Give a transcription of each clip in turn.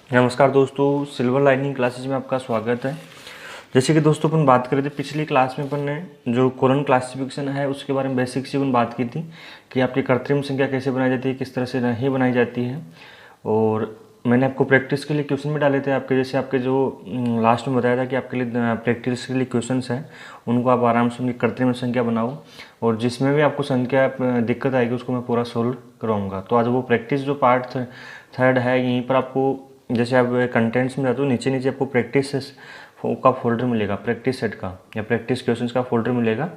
नमस्कार दोस्तों, silver lining classes में आपका स्वागत है। जैसे कि दोस्तों अपन बात कर रहे थे पिछली क्लास में, अपन ने जो कोलन क्लासिफिकेशन है उसके बारे में बेसिक से अपन बात की थी कि आपकी कृत्रिम संख्या कैसे बनाई जाती है, किस तरह से नहीं बनाई जाती है। और मैंने आपको प्रैक्टिस के लिए क्वेश्चन भी डाले थे आपके, जैसे आपके जो लास्ट में बताया था कि आपके लिए प्रैक्टिस के लिए क्वेश्चंस हैं, उनको आप आराम से उनकी कृत्रिम संख्या बनाओ और जिसमें भी आपको संख्या दिक्कत आएगी उसको मैं पूरा सोल्व कराऊंगा। तो आज वो प्रैक्टिस जो पार्ट थर्ड है, यहीं पर आपको जैसे आप कंटेंट्स में जाते हो नीचे नीचे आपको प्रैक्टिस का फोल्डर मिलेगा, प्रैक्टिस सेट का या प्रैक्टिस क्वेश्चंस का फोल्डर मिलेगा।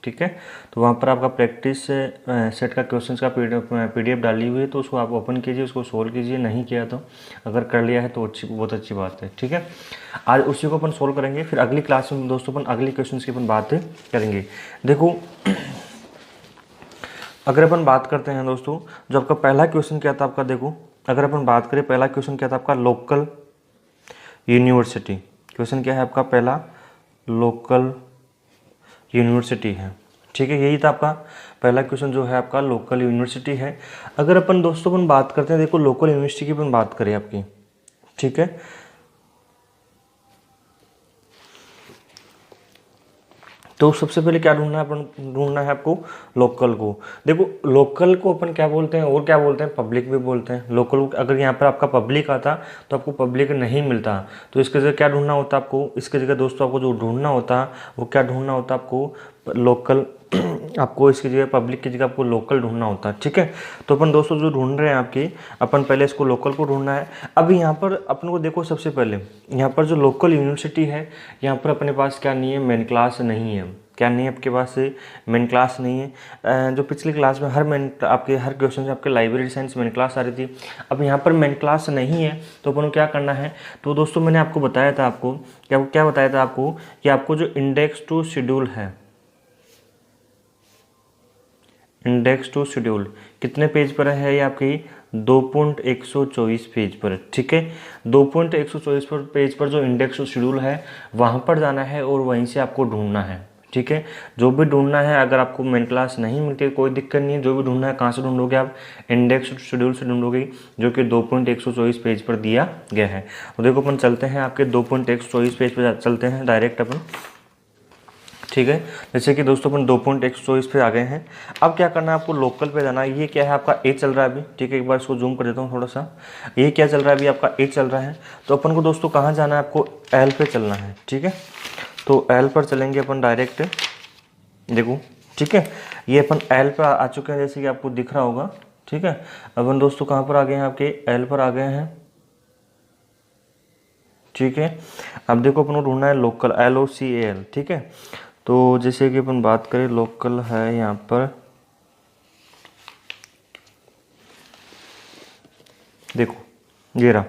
ठीक है, तो वहाँ पर आपका प्रैक्टिस सेट का क्वेश्चंस का पीडीएफ डाली हुई है, तो उसको आप ओपन कीजिए, उसको सोल्व कीजिए। नहीं किया तो अगर कर लिया है तो बहुत अच्छी बात है। ठीक है, आज उसी को अपन सोल्व करेंगे। फिर अगली क्लास में दोस्तों अपन अगली क्वेश्चन की अपन बात करेंगे। देखो अगर अपन बात करते हैं दोस्तों, जो आपका पहला क्वेश्चन क्या था आपका, देखो अगर अपन बात करें पहला क्वेश्चन क्या था आपका, लोकल यूनिवर्सिटी। क्वेश्चन क्या है आपका पहला, लोकल यूनिवर्सिटी है। ठीक है, यही था आपका पहला क्वेश्चन जो है आपका, लोकल यूनिवर्सिटी है। अगर अपन दोस्तों अपन बात करते हैं, देखो लोकल यूनिवर्सिटी की अपन बात करें आपकी, ठीक है, तो सबसे पहले क्या ढूंढना है, अपन ढूंढना है आपको लोकल को। देखो लोकल को अपन क्या बोलते हैं और क्या बोलते हैं, पब्लिक भी बोलते हैं। लोकल अगर यहाँ पर आपका पब्लिक आता तो आपको पब्लिक नहीं मिलता, तो इसके जगह क्या ढूंढना होता आपको, इसके जगह दोस्तों आपको जो ढूंढना होता वो क्या ढूंढना होता आपको, लोकल। आपको इसकी जगह पब्लिक की जगह आपको लोकल ढूंढना होता है। ठीक है, तो अपन दोस्तों जो ढूंढ रहे हैं आपकी, अपन पहले इसको लोकल को ढूंढना है। अब यहाँ पर अपन को देखो सबसे पहले यहाँ पर जो लोकल यूनिवर्सिटी है, यहाँ पर अपने पास क्या नहीं है, मेन क्लास नहीं है। क्या नहीं है आपके पास, मेन क्लास नहीं है। जो पिछली क्लास में हर क्वेश्चन से आपके लाइब्रेरी साइंस मेन क्लास आ रही थी, अब यहाँ पर मेन क्लास नहीं है, तो अपन को क्या करना है। तो दोस्तों मैंने आपको बताया था, आपको क्या बताया था आपको कि आपको जो इंडेक्स टू शेड्यूल है, इंडेक्स टू शेड्यूल कितने पेज पर है, ये आपकी 2.124 पेज पर। ठीक है, 2.124 पेज पर जो इंडेक्स टू शेड्यूल है वहाँ पर जाना है और वहीं से आपको ढूंढना है। ठीक है, जो भी ढूंढना है, अगर आपको मेन क्लास नहीं मिलती है कोई दिक्कत नहीं है, जो भी ढूंढना है कहाँ से ढूंढोगे आप, इंडेक्स टू शेड्यूल से ढूंढोगे, जो कि 2.124 पेज पर दिया गया है। तो देखो अपन चलते हैं आपके 2.124 पेज पर चलते हैं डायरेक्ट अपन। ठीक है, जैसे कि दोस्तों अपन 2.124 पे आ गए हैं। अब क्या करना है आपको, लोकल पे जाना है। ये क्या है आपका ए चल रहा है अभी। ठीक है, एक बार इसको जूम कर देता हूँ थोड़ा सा। ये क्या चल रहा है अभी आपका, ए चल रहा है। तो अपन को दोस्तों कहाँ जाना है, आपको एल पे चलना है। ठीक है, तो एल पर चलेंगे अपन डायरेक्ट। देखो ठीक है, ये अपन एल पर आ चुके हैं जैसे कि आपको दिख रहा होगा। ठीक है, अपन दोस्तों कहाँ पर आ गए हैं, आपके एल पर आ गए हैं। ठीक है, अब देखो अपन को ढूंढना है लोकल, LOCAL। ठीक है, तो जैसे कि अपन बात करें लोकल है यहाँ पर, देखो ये रहा,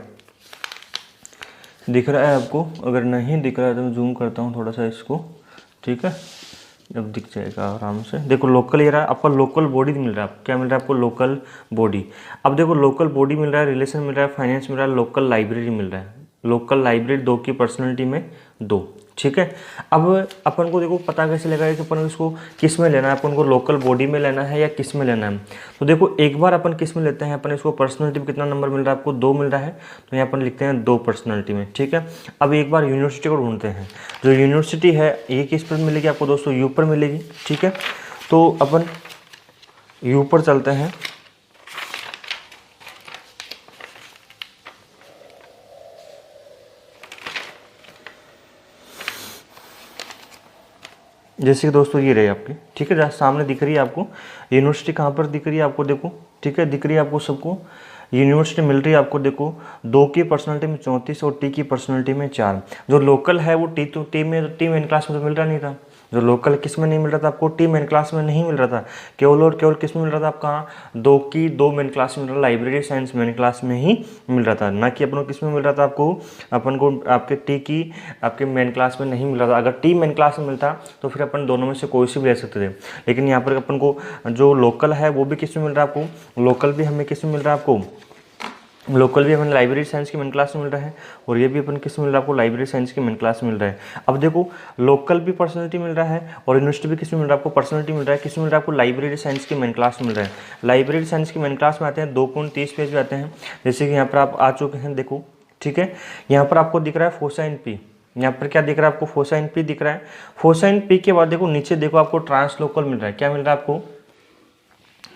दिख रहा है आपको। अगर नहीं दिख रहा है तो मैं जूम करता हूँ थोड़ा सा इसको। ठीक है, अब दिख जाएगा आराम से। देखो लोकल ये रहा आपका, लोकल बॉडी मिल रहा है। क्या मिल रहा है आपको, लोकल बॉडी। अब देखो लोकल बॉडी मिल रहा है, रिलेशन मिल रहा है, फाइनेंस मिल रहा है, लोकल लाइब्रेरी मिल रहा है। लोकल लाइब्रेरी 2 की पर्सनैलिटी में 2। ठीक है, अब अपन को देखो पता कैसे लगा कि अपन इसको किस में लेना है, अपन को लोकल बॉडी में लेना है या किस में लेना है। तो देखो एक बार अपन किस में लेते हैं, अपन इसको पर्सनैलिटी में कितना नंबर मिल रहा है आपको, 2 मिल रहा है, तो यहाँ अपन लिखते हैं 2 पर्सनैलिटी में। ठीक है, अब एक बार यूनिवर्सिटी को ढूंढते हैं। जो यूनिवर्सिटी है ये किस पर मिलेगी आपको दोस्तों, यू पर मिलेगी। ठीक है, तो अपन यू पर चलते हैं। जैसे कि दोस्तों ये रही आपकी। ठीक है, जहाँ सामने दिख रही है आपको यूनिवर्सिटी, कहाँ पर दिख रही है आपको, देखो ठीक है, दिख रही है आपको सबको यूनिवर्सिटी मिल रही है आपको। देखो 2 की पर्सनैलिटी में 34 और टी की पर्सनैलिटी में 4। जो लोकल है वो टी मेन क्लास में तो मिल रहा नहीं था। जो लोकल किस में नहीं मिल रहा था आपको, टी मेन क्लास में नहीं मिल रहा था, केवल और केवल किस में मिल रहा था आपका, 2 की 2 मेन क्लास में मिल रहा, लाइब्रेरी साइंस मेन क्लास में ही मिल रहा था, ना कि अपन को किस में मिल रहा था आपको, अपन को आपके टी की आपके मेन क्लास में नहीं मिल रहा था। अगर टी मेन क्लास में मिलता तो फिर अपन दोनों में से कोई सी भी ले सकते थे, लेकिन यहाँ पर अपन को जो लोकल है वो भी किस में मिल रहा है आपको, लोकल भी हमें किस में मिल रहा है आपको, लोकल भी अपन लाइब्रेरी साइंस की मेन क्लास में मिल रहा है, और ये भी अपन किस में मिल रहा है आपको, लाइब्रेरी साइंस की मेन क्लास में मिल रहा है। अब देखो लोकल भी पर्सनैलिटी मिल रहा है और यूनिवर्सिटी भी किस में मिल रहा है आपको, पर्सनैलिटी मिल रहा है। किस में मिल रहा है आपको, लाइब्रेरी साइंस की मेन क्लास में मिल रहा है। लाइब्रेरी साइंस की मेन क्लास में आते हैं 2.30 पेज पे आते हैं। जैसे कि यहाँ पर आप आ चुके हैं, देखो ठीक है। यहाँ पर आपको दिख रहा है फोसाइन पी, यहाँ पर क्या दिख रहा है आपको, फोसाइन पी दिख रहा है। फोसाइन पी के बाद देखो नीचे देखो आपको ट्रांसलोकल मिल रहा है, क्या मिल रहा है आपको,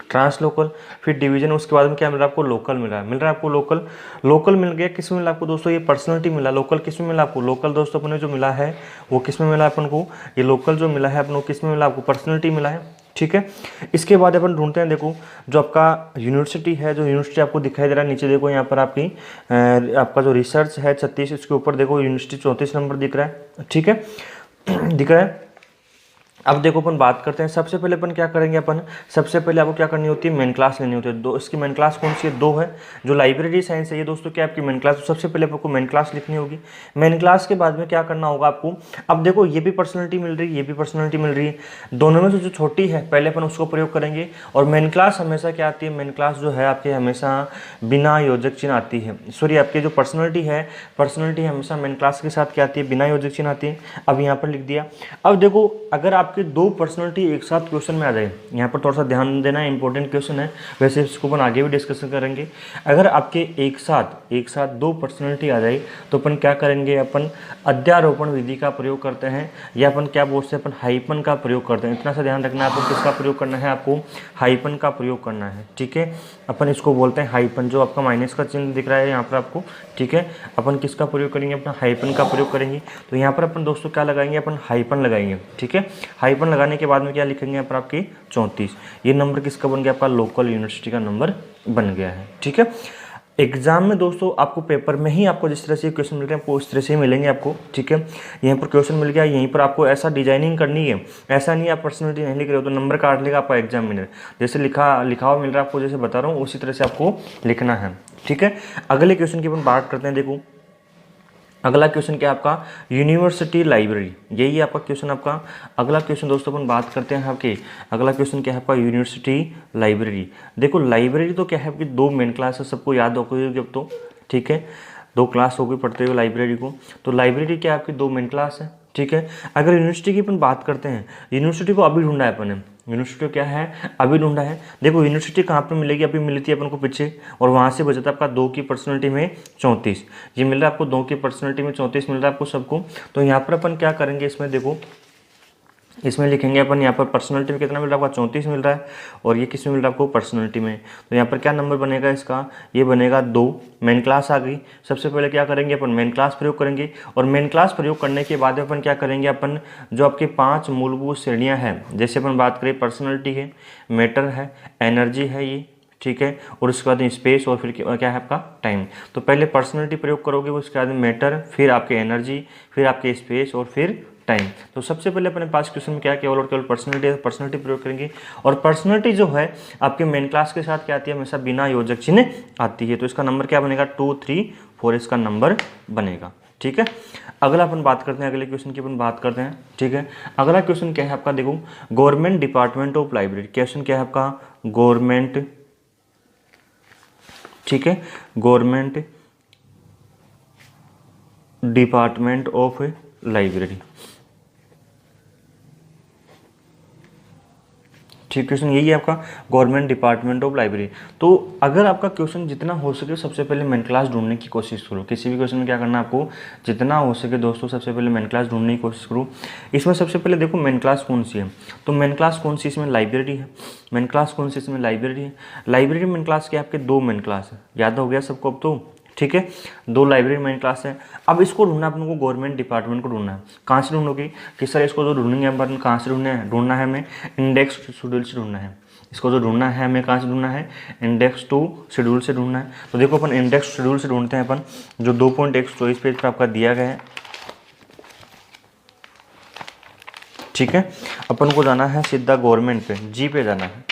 ट्रांसलोकल, फिर डिवीजन, उसके बाद में क्या मिल रहा है आपको, लोकल मिल रहा है आपको लोकल। लोकल मिल गया, किस में मिला आपको दोस्तों, ये पर्सनैलिटी मिला। लोकल किस में मिला आपको, लोकल दोस्तों अपने जो मिला है वो किस में मिला अपन को, ये लोकल जो मिला है अपन को किस में मिला आपको, पर्सनैलिटी मिला है, ठीक है। इसके बाद अपन ढूंढते हैं, देखो जो आपका यूनिवर्सिटी है, जो यूनिवर्सिटी आपको दिखाई दे रहा है नीचे देखो, यहाँ पर आपकी आपका जो रिसर्च है 36, इसके ऊपर देखो यूनिवर्सिटी 34 नंबर दिख रहा है, ठीक है दिख रहा है। अब देखो अपन बात करते हैं, सबसे पहले अपन क्या करेंगे, अपन सबसे पहले आपको क्या करनी होती है, मेन क्लास लेनी होती है। दो, इसकी मेन क्लास कौन सी है, 2 है। जो लाइब्रेरी साइंस है ये दोस्तों क्या आपकी मेन क्लास, तो सबसे पहले आपको मेन क्लास लिखनी होगी। मेन क्लास के बाद में क्या करना होगा आपको, अब देखो ये भी पर्सनैलिटी मिल रही है, ये भी पर्सनैलिटी मिल रही है, दोनों में से जो छोटी है पहले अपन उसको प्रयोग करेंगे। और मेन क्लास हमेशा क्या आती है, मेन क्लास जो है आपके हमेशा बिना योजक चिन्ह आती है। सॉरी, आपकी जो पर्सनैलिटी है, पर्सनैलिटी हमेशा मेन क्लास के साथ क्या आती है, बिना योजक चिन्ह आती है। अब यहाँ पर लिख दिया। अब देखो अगर आपके 2 पर्सनैलिटी एक साथ क्वेश्चन में आ जाए, यहाँ पर थोड़ा सा ध्यान देना है, इंपॉर्टेंट क्वेश्चन है, वैसे इसको अपन आगे भी डिस्कशन करेंगे। अगर आपके एक साथ 2 पर्सनैलिटी आ जाए तो अपन क्या करेंगे, अपन अध्यारोपण विधि का प्रयोग करते हैं, या अपन क्या बोलते हैं, अपन हाइपन का प्रयोग करते हैं। इतना सा ध्यान रखना है, आपको किसका प्रयोग करना है, आपको हाइपन का प्रयोग करना है, ठीक है। अपन इसको बोलते हैं हाइपन, जो आपका माइनस का चिन्ह दिख रहा है यहाँ पर आपको, ठीक है। अपन किसका प्रयोग करेंगे, अपना हाइपन का प्रयोग करेंगे। तो यहाँ पर अपन दोस्तों क्या लगाएंगे, अपन हाइपन लगाएंगे, ठीक है। हाइपन लगाने के बाद में क्या लिखेंगे यहाँ पर आपकी 34, ये नंबर किसका बन गया, आपका लोकल यूनिवर्सिटी का नंबर बन गया है, ठीक है। एग्जाम में दोस्तों आपको पेपर में ही आपको जिस तरह से क्वेश्चन मिल रहे हैं आपको उस तरह से ही मिलेंगे आपको, ठीक है। यहाँ पर क्वेश्चन मिल गया, यहीं पर आपको ऐसा डिजाइनिंग करनी है, ऐसा नहीं आप पर्सनैलिटी नहीं लिख रहे हो तो नंबर काट लेगा आपका एग्जामिनर। जैसे लिखा हुआ मिल रहा है आपको, जैसे बता रहा हूँ उसी तरह से आपको लिखना है, ठीक है। अगले क्वेश्चन की अपन बात करते हैं। देखो अगला क्वेश्चन क्या है आपका, यूनिवर्सिटी लाइब्रेरी, यही है आपका क्वेश्चन। आपका अगला क्वेश्चन दोस्तों अपन बात करते हैं आपके, अगला क्वेश्चन क्या है आपका, यूनिवर्सिटी लाइब्रेरी। देखो लाइब्रेरी तो क्या है आपकी 2 मेन क्लास है, सबको याद होगी अब तो, ठीक है। 2 क्लास होगी पढ़ते हुए लाइब्रेरी को। तो लाइब्रेरी क्या है आपकी 2 मेन क्लास है, ठीक है। अगर यूनिवर्सिटी की अपन बात करते हैं, यूनिवर्सिटी को अभी ढूंढा है अपन ने, यूनिवर्सिटी क्या है अभी ढूंढा है। देखो यूनिवर्सिटी कहाँ पे मिलेगी, अभी मिली थी अपन को पीछे, और वहाँ से बचा था आपका 2 की पर्सनैलिटी में 34, ये मिल रहा है आपको 2 की पर्सनैलिटी में 34 मिल रहा है आपको सबको। तो यहाँ पर अपन क्या करेंगे, इसमें देखो इसमें लिखेंगे अपन, यहाँ पर पर्सनैलिटी में कितना मिल रहा है आपका 34 मिल रहा है, और ये किस में मिल रहा है आपको, पर्सनैलिटी में। तो यहाँ पर क्या नंबर बनेगा इसका, ये बनेगा 2। मेन क्लास आ गई, सबसे पहले क्या करेंगे अपन, मेन क्लास प्रयोग करेंगे। और मेन क्लास प्रयोग करने के बाद अपन क्या करेंगे, अपन जो आपकी 5 मूलभूत श्रेणियाँ हैं, जैसे अपन बात करें पर्सनैलिटी है, मैटर है, एनर्जी है ये, ठीक है, और उसके बाद स्पेस, और फिर क्या है आपका टाइम। तो पहले पर्सनैलिटी प्रयोग करोगे, उसके बाद मैटर, फिर आपके एनर्जी, फिर आपके स्पेस, और फिर टाइम। तो सबसे पहले अपने पास क्वेश्चन में क्या केवल और केवल पर्सनैलिटी प्रयोग करेंगे। और पर्सनैलिटी जो है आपके मेन क्लास के साथ क्या आती है, हमेशा बिना योजक चिन्ह आती है। तो इसका नंबर क्या बनेगा, 2, 3, 4 इसका नंबर बनेगा, ठीक है। अगला अपन बात करते हैं, अगले क्वेश्चन की अपन बात करते हैं, ठीक है। अगला क्वेश्चन क्या है आपका, देखो government department of library. Question क्या है आपका, गवर्नमेंट, ठीक है, गवर्नमेंट डिपार्टमेंट ऑफ लाइब्रेरी, ठीक। क्वेश्चन यही है आपका, गवर्नमेंट डिपार्टमेंट ऑफ लाइब्रेरी। तो अगर आपका क्वेश्चन जितना हो सके सबसे पहले मेन क्लास ढूंढने की कोशिश करो। किसी भी क्वेश्चन में क्या करना है आपको, जितना हो सके दोस्तों सबसे पहले मेन क्लास ढूंढने की कोशिश करो। इसमें सबसे पहले देखो मेन क्लास कौन सी है, तो मेन क्लास कौन सी, इसमें लाइब्रेरी है। मेन क्लास कौन सी, इसमें लाइब्रेरी है। लाइब्रेरी मेन क्लास के आपके 2 मेन क्लास है, याद हो गया सबको अब तो, ठीक है। 2 लाइब्रेरी मेन क्लास है। अब इसको ढूंढना अपन को, गवर्नमेंट डिपार्टमेंट को ढूंढना है। कहाँ से ढूंढोगे कि सर इसको जो ढूंढेंगे अपन, कहाँ से ढूंढना है हमें, इंडेक्स शेड्यूल से ढूंढना है। इसको जो ढूंढना है हमें कहाँ से ढूंढना है, इंडेक्स टू शेड्यूल से ढूंढना है। तो देखो अपन इंडेक्स शेड्यूल से ढूंढते हैं अपन, जो 2.124 पेज पर आपका दिया गया है, ठीक है। अपन को जाना है सीधा गवर्नमेंट पे, जी पे जाना है।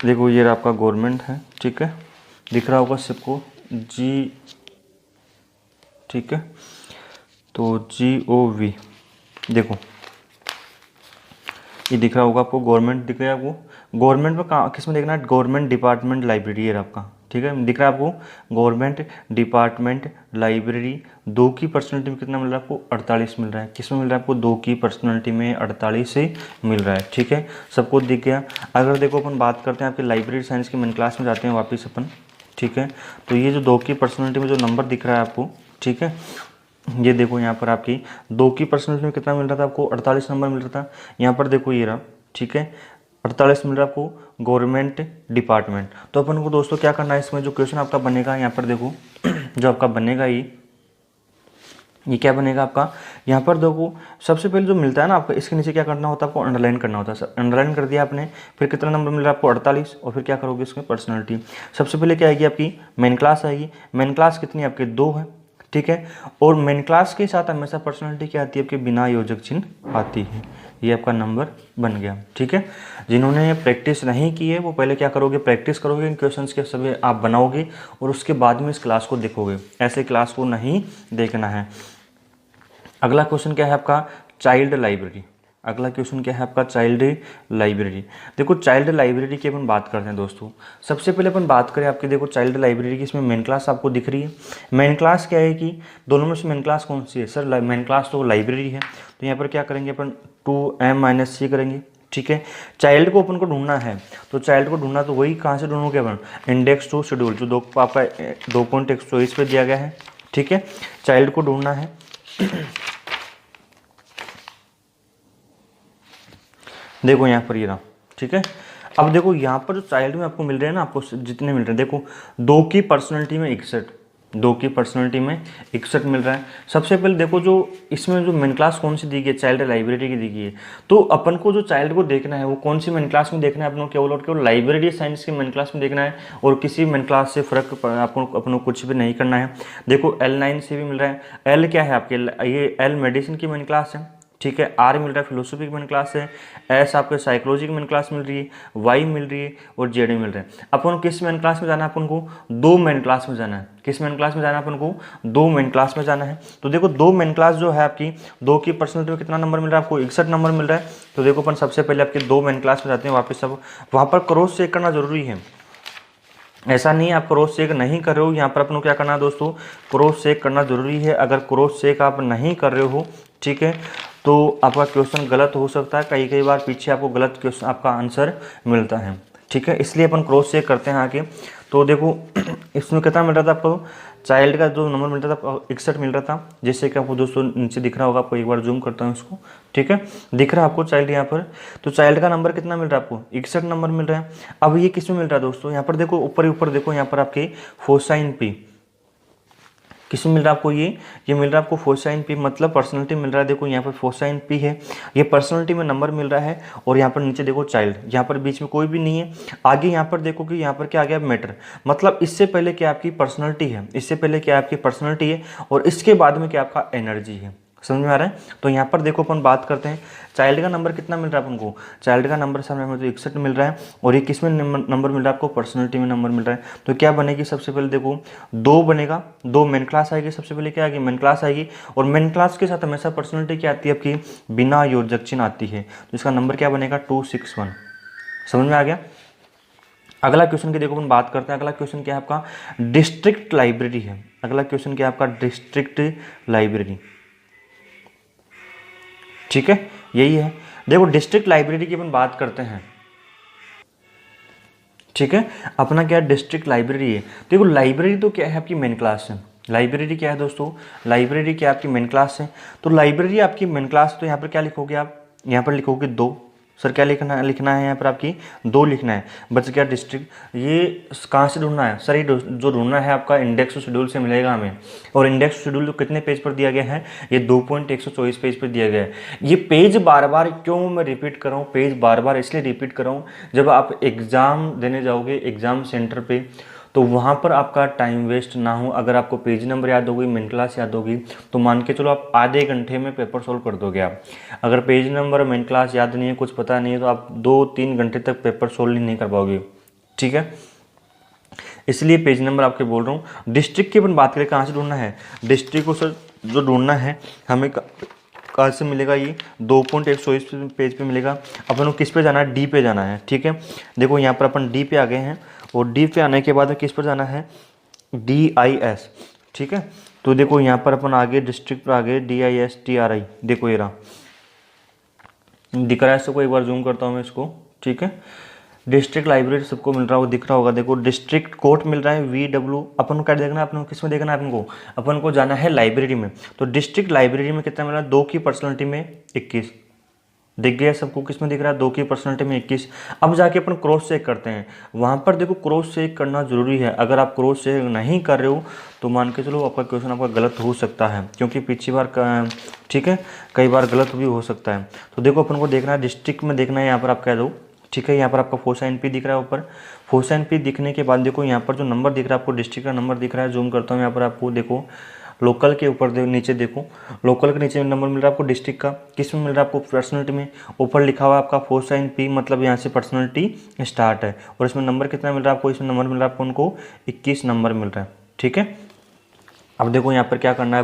देखो ये आपका गवर्नमेंट है, ठीक है, दिख रहा होगा सबको, जी, ठीक है। तो GOV, देखो ये दिख रहा होगा आपको, गवर्नमेंट दिख रहा है आपको। गवर्नमेंट में कहाँ, किस में देखना है, गवर्नमेंट डिपार्टमेंट लाइब्रेरी है आपका, ठीक है, दिख रहा है आपको गवर्नमेंट, डिपार्टमेंट, लाइब्रेरी, 2 की पर्सनैलिटी में कितना मिल रहा है आपको 48 मिल रहा है। किस में मिल रहा है आपको 2 की पर्सनैलिटी में 48 से मिल रहा है। ठीक है, सबको दिख गया। अगर देखो अपन बात करते हैं आपके लाइब्रेरी साइंस के मेन क्लास में जाते हैं वापस अपन। ठीक है, तो ये जो 2 की पर्सनैलिटी में जो नंबर दिख रहा है आपको, ठीक है, ये देखो यहाँ पर आपकी 2 की पर्सनैलिटी में कितना मिल रहा था आपको 48 नंबर मिल रहा था। यहाँ पर देखो ये रहा, ठीक है, 48 मिल रहा है आपको गवर्नमेंट, डिपार्टमेंट। तो अपन को दोस्तों क्या करना है, इसमें जो क्वेश्चन आपका बनेगा यहाँ पर देखो जो आपका बनेगा ये क्या बनेगा आपका, यहाँ पर देखो सबसे पहले जो मिलता है ना आपको, इसके नीचे क्या करना होता है आपको अंडरलाइन करना होता है। अंडरलाइन कर दिया आपने, फिर कितना नंबर मिल रहा है आपको 48, और फिर क्या करोगे इसमें पर्सनैलिटी। सबसे पहले क्या आएगी आपकी मेन क्लास आएगी। मेन क्लास कितनी आपके 2 है। ठीक है, और मेन क्लास के साथ हमेशा पर्सनैलिटी क्या आती है आपके बिना योजक चिन्ह आती है। ये आपका नंबर बन गया। ठीक है, जिन्होंने प्रैक्टिस नहीं की है वो पहले क्या करोगे, प्रैक्टिस करोगे, इन क्वेश्चंस के सभी आप बनाओगे और उसके बाद में इस क्लास को देखोगे। ऐसे क्लास को नहीं देखना है। अगला क्वेश्चन क्या है आपका चाइल्ड लाइब्रेरी। अगला क्वेश्चन क्या है आपका चाइल्ड लाइब्रेरी। देखो चाइल्ड लाइब्रेरी की अपन बात करते हैं दोस्तों। सबसे पहले अपन बात करें आपकी, देखो चाइल्ड लाइब्रेरी की, इसमें मेन क्लास आपको दिख रही है। मेन क्लास क्या है कि दोनों में से मेन क्लास कौन सी है सर, मेन क्लास तो लाइब्रेरी है। तो यहाँ पर क्या करेंगे अपन 2m-c करेंगे। ठीक है, चाइल्ड को अपन को ढूंढना है, तो चाइल्ड को ढूंढना तो वही कहाँ से ढूंढोगे अपन, इंडेक्स टू शेड्यूल जो 2.124 पे दिया गया है। ठीक है, चाइल्ड को ढूंढना है। देखो यहाँ पर ये रहा। ठीक है, अब देखो यहाँ पर जो चाइल्ड में आपको मिल रहे हैं ना, आपको जितने मिल रहे हैं, देखो 2 की पर्सनैलिटी में 61, 2 की पर्सनैलिटी में 61 मिल रहा है। सबसे पहले देखो जो इसमें जो मेन क्लास कौन सी दी गई है, चाइल्ड लाइब्रेरी की दी गई है। तो अपन को जो चाइल्ड को देखना है वो कौन सी मेन क्लास में देखना है, अपन को केवल और केवल लाइब्रेरी साइंस की मेन क्लास में देखना है, और किसी मेन क्लास से फर्क अपन को कुछ भी नहीं करना है। देखो L9 से भी मिल रहा है। L क्या है आपके, ये L मेडिसिन की मेन क्लास है। ठीक है, R मिल रहा है फिलोसफी की मेन क्लास है, S आपके साइकोलॉजी की मेन क्लास मिल रही है, Y मिल रही है, और Z मिल रहा है। अपन किस मेन क्लास में जाना है, अपन को 2 मेन क्लास में जाना है। किस मेन क्लास में जाना है अपन को, 2 मेन क्लास में जाना है। तो देखो 2 मेन क्लास जो है आपकी, 2 की पर्सनैलिटी में कितना नंबर मिल रहा है आपको 61 नंबर मिल रहा है। तो देखो अपन सबसे पहले आपके 2 मेन क्लास में जाते हैं वापस। सब वहाँ पर क्रॉस चेक करना जरूरी है, ऐसा नहीं है आप क्रॉस चेक नहीं कर रहे हो। यहाँ पर अपन को क्या करना है दोस्तों, क्रॉस चेक करना जरूरी है। अगर क्रॉस चेक आप नहीं कर रहे हो, ठीक है, तो आपका क्वेश्चन गलत हो सकता है। कई बार पीछे आपको गलत क्वेश्चन आपका आंसर मिलता है। ठीक है, इसलिए अपन क्रॉस चेक करते हैं आगे। तो देखो इसमें कितना मिल रहा था आपको, चाइल्ड का जो नंबर मिल रहा था 61 मिल रहा था, जैसे कि आपको दोस्तों नीचे दिख रहा होगा। आपको एक बार जूम करता हूँ इसको। ठीक है, दिख रहा है आपको चाइल्ड यहाँ पर। तो चाइल्ड का नंबर कितना मिल रहा है आपको 61 नंबर मिल रहा है। अब ये किस में मिल रहा है दोस्तों, यहाँ पर देखो ऊपर देखो, यहाँ पर आपके फोसाइन पी किस में मिल रहा है आपको, ये मिल रहा है आपको फोसाइन पी, मतलब पर्सनैलिटी मिल रहा है। देखो यहाँ पर फोसाइन पी है, ये पर्सनैलिटी में नंबर मिल रहा है। और यहाँ पर नीचे देखो चाइल्ड, यहाँ पर बीच में कोई भी नहीं है। आगे यहाँ पर देखो कि यहाँ पर क्या आ गया मैटर, मतलब इससे पहले क्या आपकी पर्सनैलिटी है, इससे पहले क्या आपकी पर्सनैलिटी है, और इसके बाद में क्या आपका एनर्जी है। समझ में आ रहा है। तो यहाँ पर देखो अपन बात करते हैं चाइल्ड का नंबर कितना मिल रहा है अपन को, चाइल्ड का नंबर सामने में तो 61 मिल रहा है, और ये किस में नंबर मिल रहा है आपको, पर्सनैलिटी में नंबर मिल रहा है। तो क्या बनेगी, सबसे पहले देखो 2 बनेगा, 2 मेन क्लास आएगी। सबसे पहले क्या आएगी, मेन क्लास आएगी, और मेन क्लास के साथ हमेशा पर्सनैलिटी क्या आती है आपकी, बिना योजक चिन्ह आती है। तो इसका नंबर क्या बनेगा 261। समझ में आ गया। अगला क्वेश्चन की देखो अपन बात करते हैं। अगला क्वेश्चन क्या है आपका, डिस्ट्रिक्ट लाइब्रेरी है। अगला क्वेश्चन क्या है आपका, डिस्ट्रिक्ट लाइब्रेरी। ठीक है, यही है। देखो डिस्ट्रिक्ट लाइब्रेरी की अपन बात करते हैं। ठीक है, अपना क्या डिस्ट्रिक्ट लाइब्रेरी है। देखो लाइब्रेरी तो क्या है आपकी मेन क्लास है। लाइब्रेरी क्या है दोस्तों, लाइब्रेरी क्या आपकी मेन क्लास है। तो लाइब्रेरी आपकी मेन क्लास, तो यहाँ पर क्या लिखोगे आप, यहाँ पर लिखोगे 2। सर क्या लिखना है यहाँ पर आपकी 2 लिखना है। बच गया डिस्ट्रिक्ट। ये कहाँ से ढूंढना है सर, ये जो ढूंढना है आपका इंडेक्स शेड्यूल से मिलेगा हमें। और इंडेक्स शेड्यूल तो कितने पेज पर दिया गया है, ये 2.124 पेज पर दिया गया है। ये पेज बार बार क्यों मैं रिपीट कर रहा हूँ, पेज बार बार इसलिए रिपीट कर रहा हूँ, जब आप एग्ज़ाम देने जाओगे एग्ज़ाम सेंटर पर, तो वहाँ पर आपका टाइम वेस्ट ना हो। अगर आपको पेज नंबर याद होगी, मेन क्लास याद होगी, तो मान के चलो आप आधे घंटे में पेपर सोल्व कर दोगे आप। अगर पेज नंबर मेन क्लास याद नहीं है, कुछ पता नहीं है, तो आप 2-3 घंटे तक पेपर सोल्व नहीं कर पाओगे। ठीक है, इसलिए पेज नंबर आपके बोल रहा हूँ। डिस्ट्रिक्ट की अपन बात करें, कहाँ से ढूंढना है डिस्ट्रिक्ट को, सर जो ढूंढना है हमें कहाँ से मिलेगा, ये 2.120 पेज पे मिलेगा। अपन को किस पे जाना है, डी पे जाना है, ठीक है। देखो यहाँ पर अपन डी पे आ गए हैं और डी पे आने के बाद किस पर जाना है, DIS, ठीक है। तो देखो यहाँ पर अपन आगे डिस्ट्रिक्ट पर आ गए, DISTRI, देखो ये रहा, दिख रहा है इसको, एक बार जूम करता हूँ मैं इसको, ठीक है। डिस्ट्रिक्ट लाइब्रेरी सबको मिल रहा है, वो दिख रहा होगा, देखो डिस्ट्रिक्ट कोर्ट मिल रहा है VW। अपन को क्या देखना है, अपन को किस में देखना है, अपन को जाना है लाइब्रेरी में। तो डिस्ट्रिक्ट लाइब्रेरी में कितना मिल रहा है, 2 की पर्सनलिटी में 21, दिख गया सबको, किस में दिख रहा है, 2 की पर्सनलिटी में 21। अब जाके अपन क्रॉस चेक करते हैं, वहाँ पर देखो क्रॉस चेक करना जरूरी है। अगर आप क्रॉस चेक नहीं कर रहे हो तो मान के चलो आपका क्वेश्चन आपका गलत हो सकता है, क्योंकि पिछली बार ठीक है कई बार गलत भी हो सकता है। तो देखो अपन को देखना है, डिस्ट्रिक्ट में देखना है, यहाँ पर आप कह दो, ठीक है। यहाँ पर आपका फोसा NP दिख रहा है ऊपर, फोसा NP दिखने के बाद देखो यहाँ पर जो नंबर दिख रहा है आपको, डिस्ट्रिक्ट का नंबर दिख रहा है, जूम करता हूँ यहाँ पर आपको, देखो लोकल के ऊपर नीचे देखो, लोकल के नीचे नंबर मिल रहा है आपको डिस्ट्रिक्ट का, किस में मिल रहा है आपको, पर्सनलिटी में। ऊपर लिखा हुआ है आपका फोसा NP, मतलब यहाँ से पर्सनलिटी स्टार्ट है, और इसमें नंबर कितना मिल रहा है आपको, इसमें नंबर मिल रहा है आपको उनको 21 नंबर मिल रहा है, ठीक है। अब देखो यहाँ पर क्या करना है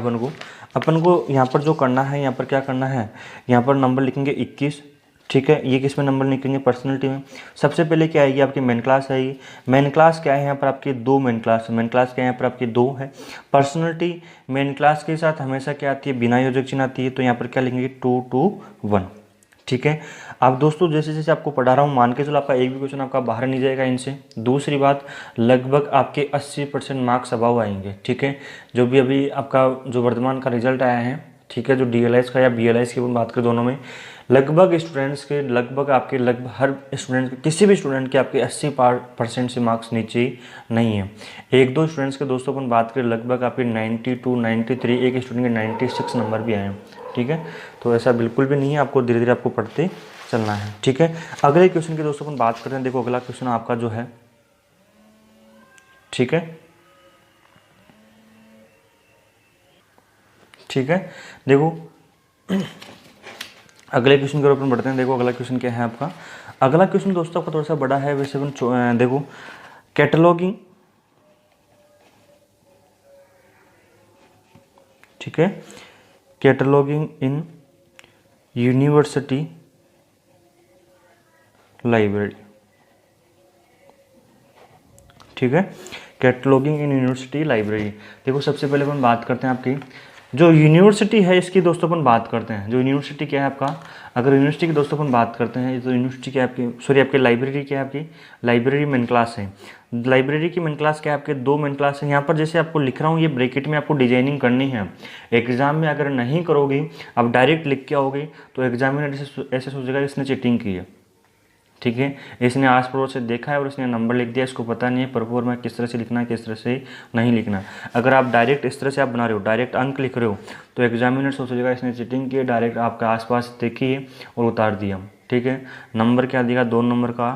अपन को यहाँ पर जो करना है, यहाँ पर क्या करना है, यहाँ पर नंबर लिखेंगे 21, ठीक है। ये किस में नंबर लिखेंगे, पर्सनलिटी में। सबसे पहले क्या आएगी आपकी, मेन क्लास आएगी। मेन क्लास क्या है, यहाँ पर आपकी 2 मेन क्लास है, मेन क्लास क्या है यहाँ पर आपकी 2 है। पर्सनलिटी मेन क्लास के साथ हमेशा क्या आती है, बिना योजक चिन्ह आती है, तो यहाँ पर क्या लिखेंगे 2 2 1, ठीक है। अब दोस्तों जैसे जैसे आपको पढ़ा रहा हूँ, मान के चलो आपका एक भी क्वेश्चन आपका बाहर नहीं जाएगा इनसे। दूसरी बात, लगभग आपके 80% मार्क्स अबाव आएंगे, ठीक है। जो भी अभी आपका जो वर्तमान का रिजल्ट आया है, ठीक है, जो DLS का या BLS की बात करें, दोनों में लगभग स्टूडेंट्स के लगभग हर स्टूडेंट के, किसी भी स्टूडेंट के आपके 80% से मार्क्स नीचे नहीं है। एक दो स्टूडेंट्स के दोस्तों अपन बात करें, लगभग आपके 92 93, एक स्टूडेंट के 96 नंबर भी आए हैं, ठीक है। तो ऐसा बिल्कुल भी नहीं है, आपको धीरे धीरे आपको पढ़ते चलना है, ठीक है। अगले क्वेश्चन की दोस्तों अपन बात करते हैं। देखो अगला क्वेश्चन आपका जो है, ठीक है, ठीक है। देखो अगले क्वेश्चन के ऊपर बढ़ते हैं। देखो अगला क्वेश्चन क्या है आपका, अगला क्वेश्चन दोस्तों आपका थोड़ा सा बड़ा है, वैसे अपन देखो कैटलॉगिंग, ठीक है, कैटलॉगिंग इन यूनिवर्सिटी लाइब्रेरी, ठीक है, कैटलॉगिंग इन यूनिवर्सिटी लाइब्रेरी। देखो सबसे पहले अपन बात करते हैं आपकी जो यूनिवर्सिटी है, इसकी दोस्तों अपन बात करते हैं। जो यूनिवर्सिटी क्या है आपका, अगर यूनिवर्सिटी की दोस्तों अपन बात करते हैं, तो यूनिवर्सिटी क्या है आपकी, सॉरी आपकी लाइब्रेरी क्या है, आपकी लाइब्रेरी मेन क्लास है। लाइब्रेरी की मेन क्लास क्या है, आपके 2 मेन क्लास है। यहाँ पर जैसे आपको लिख रहा हूँ, ये ब्रैकेट में आपको डिजाइनिंग करनी है। एग्जाम में अगर नहीं करोगे, अब डायरेक्ट लिख के आओगे, तो एग्जामिनर ऐसे सोचेगा इसने चीटिंग की है, ठीक है। इसने आस पड़ोस से देखा है और इसने नंबर लिख दिया, इसको पता नहीं है परफॉर्म में किस तरह से लिखना है, किस तरह से नहीं लिखना। अगर आप डायरेक्ट इस तरह से आप बना रहे हो, डायरेक्ट अंक लिख रहे हो, तो एग्जामिनर सोचेगा इसने चीटिंग की है, डायरेक्ट आपका आसपास देखी है और उतार दिया, ठीक है। नंबर क्या देगा, 2 नंबर का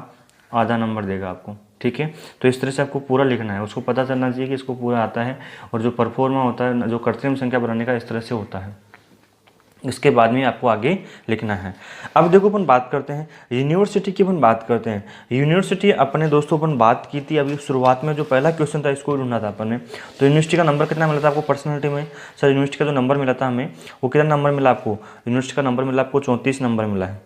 आधा नंबर देगा आपको, ठीक है। तो इस तरह से आपको पूरा लिखना है, उसको पता चलना चाहिए कि इसको पूरा आता है। और जो परफॉर्मा होता है, जो कृत्रिम संख्या बनाने का, इस तरह से होता है। इसके बाद में आपको आगे लिखना है। अब देखो अपन बात करते हैं यूनिवर्सिटी की, अपन बात करते हैं यूनिवर्सिटी। अपने दोस्तों अपन बात की थी अभी शुरुआत में, जो पहला क्वेश्चन था इसको ढूंढना था अपन ने। तो यूनिवर्सिटी का नंबर कितना मिला था आपको पर्सनलिटी में, सर यूनिवर्सिटी का जो नंबर मिला था हमें, वो कितना नंबर मिला आपको, यूनिवर्सिटी का नंबर मिला आपको 34 नंबर मिला है,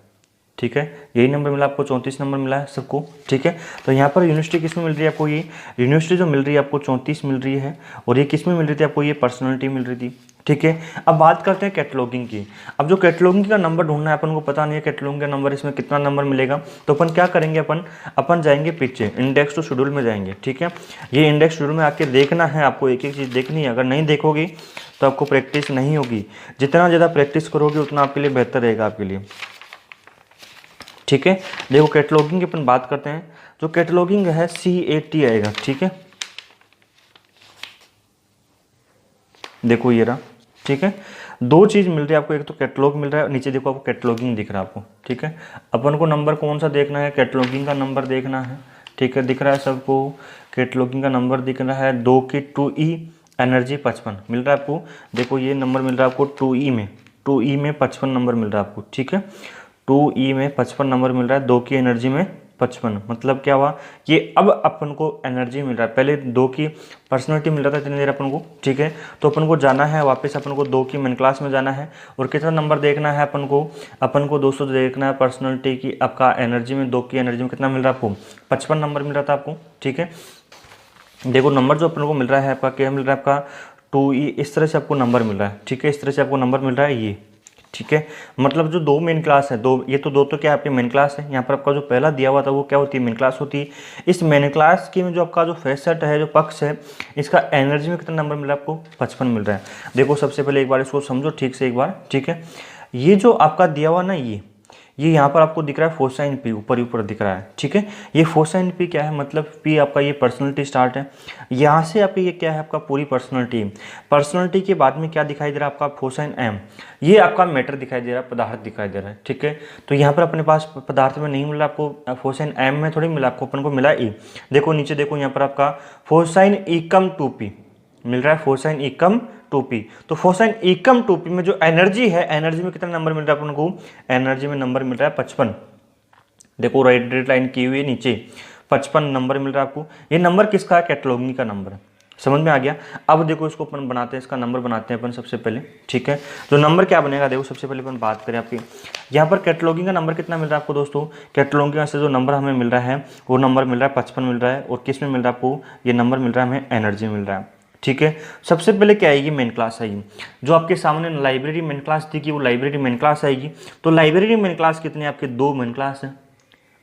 ठीक है। यही नंबर मिला आपको, 34 नंबर मिला है सबको, ठीक है। तो यहाँ पर यूनिवर्सिटी किस में मिल रही है आपको, ये यूनिवर्सिटी जो मिल रही है आपको 34 मिल रही है, और ये किस में मिल रही थी आपको, ये पर्सनलिटी मिल रही थी, ठीक है। अब बात करते हैं कैटलॉगिंग की। अब जो कैटलॉगिंग का नंबर ढूंढना है अपन को, पता नहीं है कैटलॉगिंग का नंबर, इसमें कितना नंबर मिलेगा। तो अपन क्या करेंगे, अपन जाएंगे पीछे, इंडेक्स टू शेड्यूल में जाएंगे, ठीक है। ये इंडेक्स शेड्यूल में आके देखना है आपको, एक एक चीज़ देखनी है। अगर नहीं देखोगे तो आपको प्रैक्टिस नहीं होगी। जितना ज़्यादा प्रैक्टिस करोगे उतना आपके लिए बेहतर रहेगा आपके लिए, ठीक है। देखो कैटलॉगिंग की अपन बात करते हैं। जो कैटलॉगिंग है CAT आएगा, ठीक है। देखो ये रहा, ठीक है। 2 चीज़ मिल रही है आपको, एक तो कैटलॉग मिल रहा है, नीचे देखो आपको कैटलॉगिंग दिख रहा है आपको, ठीक है। अपन को नंबर कौन सा देखना है, कैटलॉगिंग का नंबर देखना है, ठीक है। दिख रहा है सबको, कैटलॉगिंग का नंबर दिख रहा है 2 की 2E एनर्जी 55 मिल रहा है आपको। देखो ये नंबर मिल रहा है आपको 2E में 55 नंबर मिल रहा है आपको, ठीक है। 2E में 55 नंबर मिल रहा है, 2 की एनर्जी में 55। मतलब क्या हुआ कि अब अपन को एनर्जी मिल रहा है, पहले 2 की पर्सनैलिटी मिल रहा था इतनी देर अपन को, ठीक है। तो अपन को जाना है वापस, अपन को 2 की मेन क्लास में जाना है और कितना नंबर देखना है अपन को दोस्तों देखना है पर्सनैलिटी की आपका एनर्जी में, 2 की एनर्जी में कितना मिल रहा है आपको, 55 नंबर मिल रहा था आपको, ठीक है। देखो नंबर जो अपन को मिल रहा है आपका क्या मिल रहा है आपका 2e, इस तरह से आपको नंबर मिल रहा है, ठीक है। इस तरह से आपको नंबर मिल रहा है ये, ठीक है। मतलब जो 2 मेन क्लास है, 2 ये तो 2 तो क्या है आपकी मेन क्लास है, यहाँ पर आपका जो पहला दिया हुआ था वो क्या होती है, मेन क्लास होती है। इस मेन क्लास की में जो आपका जो फेसेट है, जो पक्ष है, इसका एनर्जी में कितना नंबर मिल रहा है आपको, 55 मिल रहा है। देखो सबसे पहले एक बार इसको समझो ठीक से एक बार, ठीक है। ये जो आपका दिया हुआ ना ये यहाँ पर आपको दिख रहा है फोसाइन पी, ऊपर ऊपर दिख रहा है, ठीक है। ये फोसाइन पी क्या है, मतलब पी आपका ये पर्सनैलिटी स्टार्ट है, यहाँ से आपकी ये क्या है आपका पूरी पर्सनैलिटी। पर्सनैलिटी के बाद में क्या दिखाई दे रहा है आपका फोसाइन एम, ये आपका मैटर दिखाई दे रहा है, पदार्थ दिखाई दे रहा है, ठीक है। तो यहाँ पर अपने पास पदार्थ में नहीं मिला आपको, फोसाइन एम में थोड़ी मिला आपको, अपन को मिला ई। देखो नीचे देखो यहाँ पर आपका फोसाइन एकम 2p मिल रहा है, फोसाइन एकम 2p। तो फोसाइन एकम 2p में जो एनर्जी है, एनर्जी में कितना नंबर मिल रहा है अपन को, एनर्जी में नंबर मिल रहा है 55। देखो राइट लाइन की हुई है नीचे, 55 नंबर मिल रहा है आपको। ये नंबर किसका है, कैटलॉगिंग का नंबर है, समझ में आ गया। अब देखो इसको अपन बनाते हैं, इसका नंबर बनाते हैं अपन सबसे पहले, ठीक है। तो नंबर क्या बनेगा, देखो सबसे पहले अपन बात करें आपकी यहाँ पर कैटलॉगिंग का नंबर कितना मिल रहा है आपको दोस्तों। कैटलॉगिंग से जो नंबर हमें मिल रहा है वो नंबर मिल रहा है 55 मिल रहा है, और किस में मिल रहा है आपको, ये नंबर मिल रहा है हमें एनर्जी मिल रहा है, ठीक है। सबसे पहले क्या आएगी, मेन क्लास आएगी। जो आपके सामने लाइब्रेरी मेन क्लास थी कि वो लाइब्रेरी मेन क्लास आएगी। तो लाइब्रेरी मेन क्लास कितने आपके, 2 मेन क्लास है,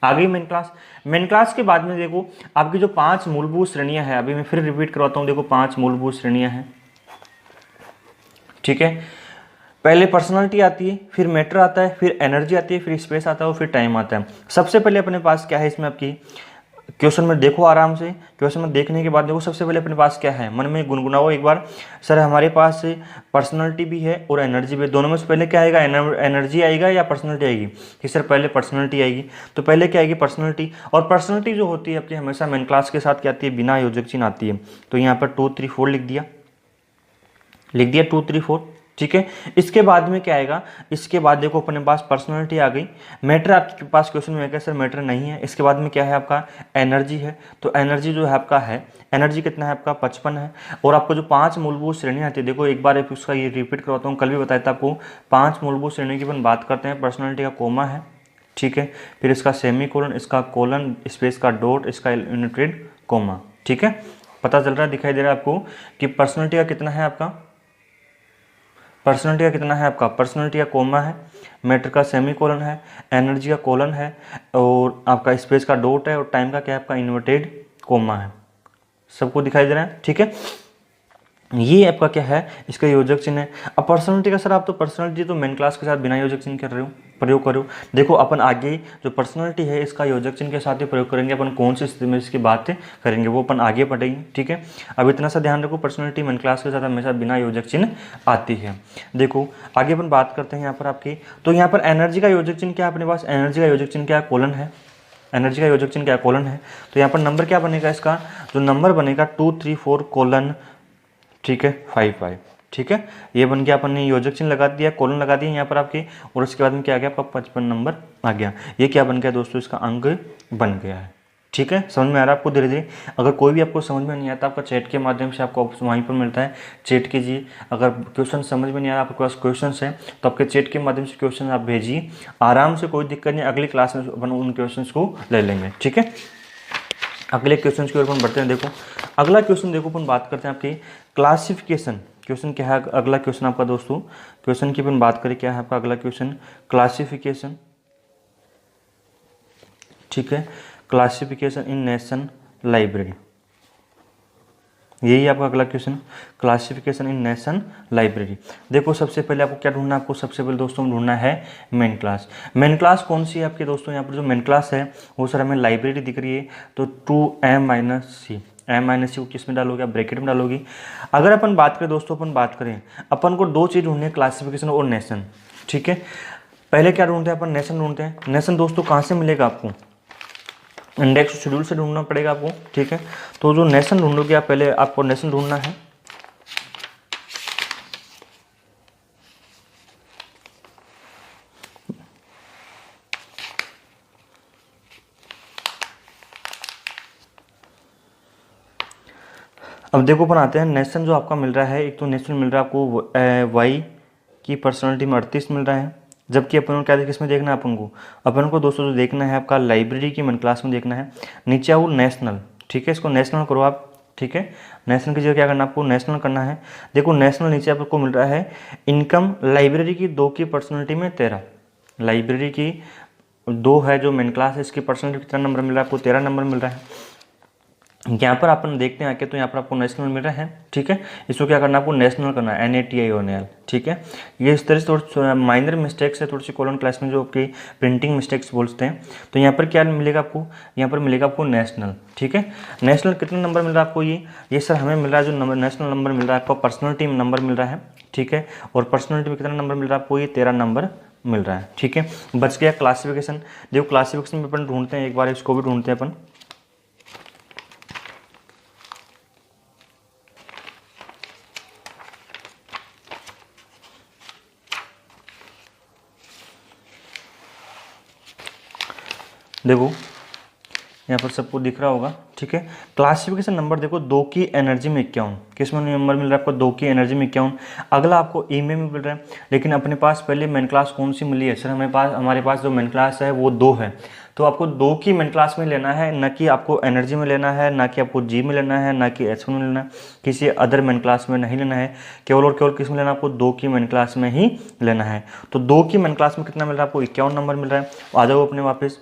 आ गई मेन क्लास। मेन क्लास के बाद में देखो आपकी जो 5 मूलभूत श्रेणियां हैं, अभी मैं फिर रिपीट करवाता हूं, देखो 5 मूलभूत श्रेणियां हैं, ठीक है। पहले पर्सनालिटी आती है, फिर मैटर आता है, फिर एनर्जी आती है, फिर स्पेस आता है और फिर टाइम आता है। सबसे पहले अपने पास क्या है इसमें आपकी, क्वेश्चन में देखो आराम से, क्वेश्चन में देखने के बाद देखो सबसे पहले अपने पास क्या है, मन में गुनगुनाओ एक बार, सर हमारे पास पर्सनालिटी भी है और एनर्जी भी है, दोनों में से पहले क्या आएगा, एनर्जी आएगा या पर्सनालिटी आएगी, कि सर पहले पर्सनालिटी आएगी। तो पहले क्या आएगी, पर्सनालिटी। और पर्सनालिटी जो होती है आपकी हमेशा मेन क्लास के साथ क्या आती है, बिना योजक चिन्ह आती है। तो यहाँ पर 2 3 4 लिख दिया 2 3 4, ठीक है। इसके बाद में क्या आएगा, इसके बाद देखो अपने पास पर्सनालिटी आ गई। मैटर आपके पास क्वेश्चन में क्या सर मैटर नहीं है। इसके बाद में क्या है आपका, एनर्जी है। तो एनर्जी जो है आपका है, एनर्जी कितना है आपका, 55 है। और आपको जो 5 मूलभूत श्रेणियां आती है, देखो एक बार उसका ये रिपीट करवाता हूँ, कल भी बताया था आपको। 5 मूलभूत श्रेणी की अपन बात करते हैं। पर्सनालिटी का कोमा है, ठीक है, फिर इसका सेमी कोलन, इसका कोलन, स्पेस का डॉट, इसका यूनिटेड कोमा, ठीक है। पता चल रहा है, दिखाई दे रहा है आपको कि पर्सनालिटी का कितना है आपका, पर्सनालिटी का कितना है आपका, पर्सनालिटी का कोमा है, मैटर का सेमी कोलन है, एनर्जी का कोलन है, और आपका स्पेस का डॉट है, और टाइम का क्या है आपका, इन्वर्टेड कोमा है। सबको दिखाई दे रहा है, ठीक है। ये आपका क्या है, इसका योजक चिन्ह है। अब पर्सनालिटी का सर आप तो पर्सनालिटी तो मेन क्लास के साथ बिना योजक चिन्ह कर रहे हो, प्रयोग करो। देखो अपन आगे जो पर्सनालिटी है इसका योजक चिन्ह के साथ ही प्रयोग करेंगे। अपन कौन सी स्थिति में इसकी बातें करेंगे वो अपन आगे पढ़ेंगे, ठीक है। अब इतना सा ध्यान रखो, पर्सनालिटी मेन क्लास के साथ हमेशा बिना योजक चिन्ह आती है। देखो आगे अपन बात करते हैं यहाँ पर आपकी, तो यहाँ पर एनर्जी का योजक चिन्ह क्या है अपने पास, एनर्जी का योजक चिन्ह क्या है, कोलन है। एनर्जी का योजक चिन्ह क्या है, कोलन है। तो यहाँ पर नंबर क्या बनेगा, इसका जो नंबर बनेगा 2 3 4 कोलन, ठीक है, 5 5, ठीक है। ये बन गया, अपन ने योजक चिन्ह लगा दिया, कोलन लगा दिया यहाँ पर आपके, और उसके बाद में क्या आ गया आपका 55 नंबर आ गया। ये क्या बन गया दोस्तों, इसका अंक बन गया है, ठीक है। समझ में आ रहा है आपको धीरे धीरे। अगर कोई भी आपको समझ में नहीं आता, आपका चैट के माध्यम से आपको वहीं पर मिलता है, चैट कीजिए। अगर क्वेश्चन समझ में नहीं आ रहा, आपके पास क्वेश्चन है तो आपके चैट के माध्यम से क्वेश्चन आप भेजिए आराम से, कोई दिक्कत नहीं। अगली क्लास में अपन उन क्वेश्चन को ले लेंगे, ठीक है। अगले क्वेश्चन की ओर अपन बढ़ते हैं। देखो अगला क्वेश्चन, देखो अपन बात करते हैं आपकी क्लासिफिकेशन। क्वेश्चन क्या है अगला क्वेश्चन आपका दोस्तों, क्वेश्चन की अपन बात करें, क्या है आपका अगला क्वेश्चन, क्लासिफिकेशन, ठीक है। क्लासिफिकेशन इन नेशन लाइब्रेरी, यही आपका अगला क्वेश्चन, क्लासिफिकेशन इन नेशन लाइब्रेरी। देखो सबसे पहले आपको क्या ढूंढना है, आपको सबसे पहले दोस्तों ढूंढना है मेन क्लास। मेन क्लास कौन सी है आपके दोस्तों, यहाँ पर जो मेन क्लास है वो सर हमें लाइब्रेरी दिख रही है। तो 2m-c, m-c को किस में डालोगे, ब्रैकेट में डालोगी। अगर अपन बात करें दोस्तों, अपन बात करें, अपन को 2 चीज़ ढूंढनी है, क्लासिफिकेशन और नेशन, ठीक है। पहले क्या ढूंढते हैं अपन, नेशन ढूंढते हैं। नेशन दोस्तों कहाँ से मिलेगा आपको, इंडेक्स शेड्यूल से ढूंढना पड़ेगा आपको, ठीक है। तो जो नेशन ढूंढोगे आप, पहले आपको नेशन ढूंढना है। अब देखो अपन आते हैं, नेशन जो आपका मिल रहा है, एक तो नेशन मिल रहा है आपको वाई की पर्सनैलिटी में 38 मिल रहा है, जबकि अपन को क्या किसमें देखना है, अपन को दोस्तों जो देखना है आपका लाइब्रेरी की मन क्लास में देखना है। नीचे आओ नेशनल, ठीक है, इसको नेशनल करो आप, ठीक है, नेशनल की जगह क्या करना है आपको, नेशनल करना है। देखो नेशनल नीचे आपको मिल रहा है इनकम, लाइब्रेरी की 2 की पर्सनैलिटी में 13, लाइब्रेरी की 2 है जो मेन क्लास है, इसकी पर्सनैलिटी कितना नंबर मिल रहा है आपको, 13 नंबर मिल रहा है। यहाँ पर अपन देखते हैं आके, तो यहाँ पर आपको नेशनल मिल रहा है, ठीक है, इसको क्या करना है आपको, नेशनल करना है, NATIONAL, ठीक है। ये इस तरह से थोड़ी माइनर मिस्टेक्स है, थोड़ी सी कॉलम क्लास में जो आपकी प्रिंटिंग मिस्टेक्स बोलते हैं। तो यहाँ पर क्या मिलेगा आपको, यहाँ पर मिलेगा आपको नेशनल, ठीक है। नेशनल कितना नंबर मिल रहा है आपको, ये सर हमें मिल रहा है जो नंबर नेशनल नंबर मिल रहा है आपको, पर्सनैलिटी में नंबर मिल रहा है, ठीक है, और पर्सनैलिटी में कितना नंबर मिल रहा है आपको, ये 13 नंबर मिल रहा है, ठीक है। बच गया क्लासिफिकेशन। देखो क्लासिफिकेशन में अपन ढूंढते हैं, एक बार इसको भी ढूंढते हैं अपन। देखो यहाँ पर सबको दिख रहा होगा, ठीक है। क्लासिफिकेशन नंबर देखो 2 की एनर्जी में 51, किस में नंबर मिल रहा है आपको, 2 की एनर्जी में 51। अगला आपको ई में मिल रहा है, लेकिन अपने पास पहले मेन क्लास कौन सी मिली है सर, हमारे पास जो मेन क्लास है वो 2 है, तो आपको 2 की मेन क्लास में लेना है, ना कि आपको एनर्जी में लेना है, ना कि आपको जी में लेना है, ना कि H1 में लेना है, किसी अदर मेन क्लास में नहीं लेना है, केवल और केवल किस में लेना है आपको, 2 की मेन क्लास में ही लेना है। तो 2 की मेन क्लास में कितना मिल रहा है आपको, 51 नंबर मिल रहा है। आ जाओ अपने वापस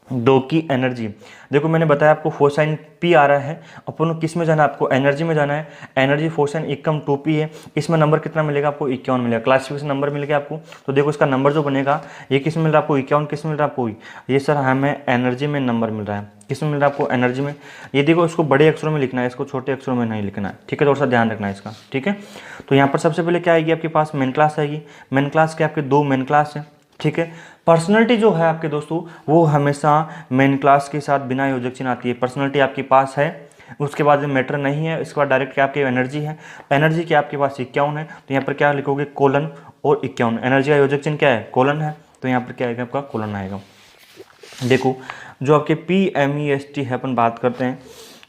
2 की एनर्जी, देखो मैंने बताया आपको फोसाइन पी आ रहा है, अपन को किस में जाना है आपको, एनर्जी में जाना है। एनर्जी फोसाइन एकम 2p है, इसमें नंबर कितना मिलेगा आपको, 51 मिलेगा, क्लासिफिकेशन नंबर मिल गया आपको। तो देखो इसका नंबर जो बनेगा, ये किस में मिल रहा है आपको, 51, किस में मिल रहा है आपको, ये सर हमें एनर्जी में नंबर मिल रहा है, किस में मिल रहा है आपको, एनर्जी में। ये देखो इसको बड़े अक्षरों में लिखना है, इसको छोटे अक्षरों में नहीं लिखना है, ठीक है, थोड़ा सा ध्यान रखना है इसका, ठीक है। तो यहाँ पर सबसे पहले क्या आएगी आपके पास, मेन क्लास आएगी। मेन क्लास के आपके 2 मेन क्लास है, ठीक है। पर्सनैलिटी जो है आपके दोस्तों वो हमेशा मेन क्लास के साथ बिना योजक चिन्ह आती है। पर्सनैलिटी आपके पास है, उसके बाद मैटर नहीं है, इसके बाद डायरेक्ट क्या आपकी एनर्जी है, एनर्जी की आपके पास 51 है, तो यहाँ पर क्या लिखोगे, कोलन और 51, एनर्जी का योजक चिन्ह क्या है, कोलन है, तो यहाँ पर क्या आएगा आपका, कोलन आएगा। देखो जो आपके PMEST है, अपन बात करते हैं,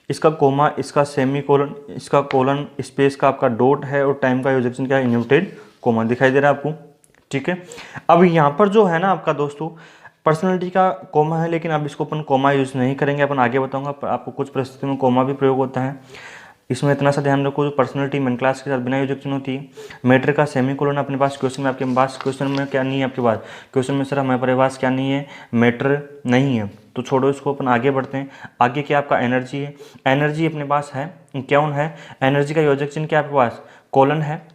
इसका कोमा, इसका सेमी कोलन, इसका कोलन, स्पेस का आपका डॉट है, और टाइम का योजक चिन्ह क्या है, इन्वर्टेड कोमा, दिखाई दे रहा है आपको, ठीक है। अब यहाँ पर जो है ना आपका दोस्तों पर्सनैलिटी का कोमा है, लेकिन अब इसको अपन कोमा यूज़ नहीं करेंगे, अपन आगे बताऊंगा आपको, कुछ परिस्थितियों में कोमा भी प्रयोग होता है। इसमें इतना सा ध्यान रखो, जो पर्सनैलिटी मेन क्लास के साथ बिना योजक चिन्ह होती है। मैटर का सेमी कोलन अपने पास क्वेश्चन में, आपके पास क्वेश्चन में क्या नहीं है आपके पास, क्वेश्चन में सर हमारे पास क्या नहीं है, मैटर नहीं है, तो छोड़ो इसको, अपन आगे बढ़ते हैं। आगे क्या आपका एनर्जी है, एनर्जी अपने पास है, क्या है, एनर्जी का योजक चिन्ह क्या आपके पास, कोलन है,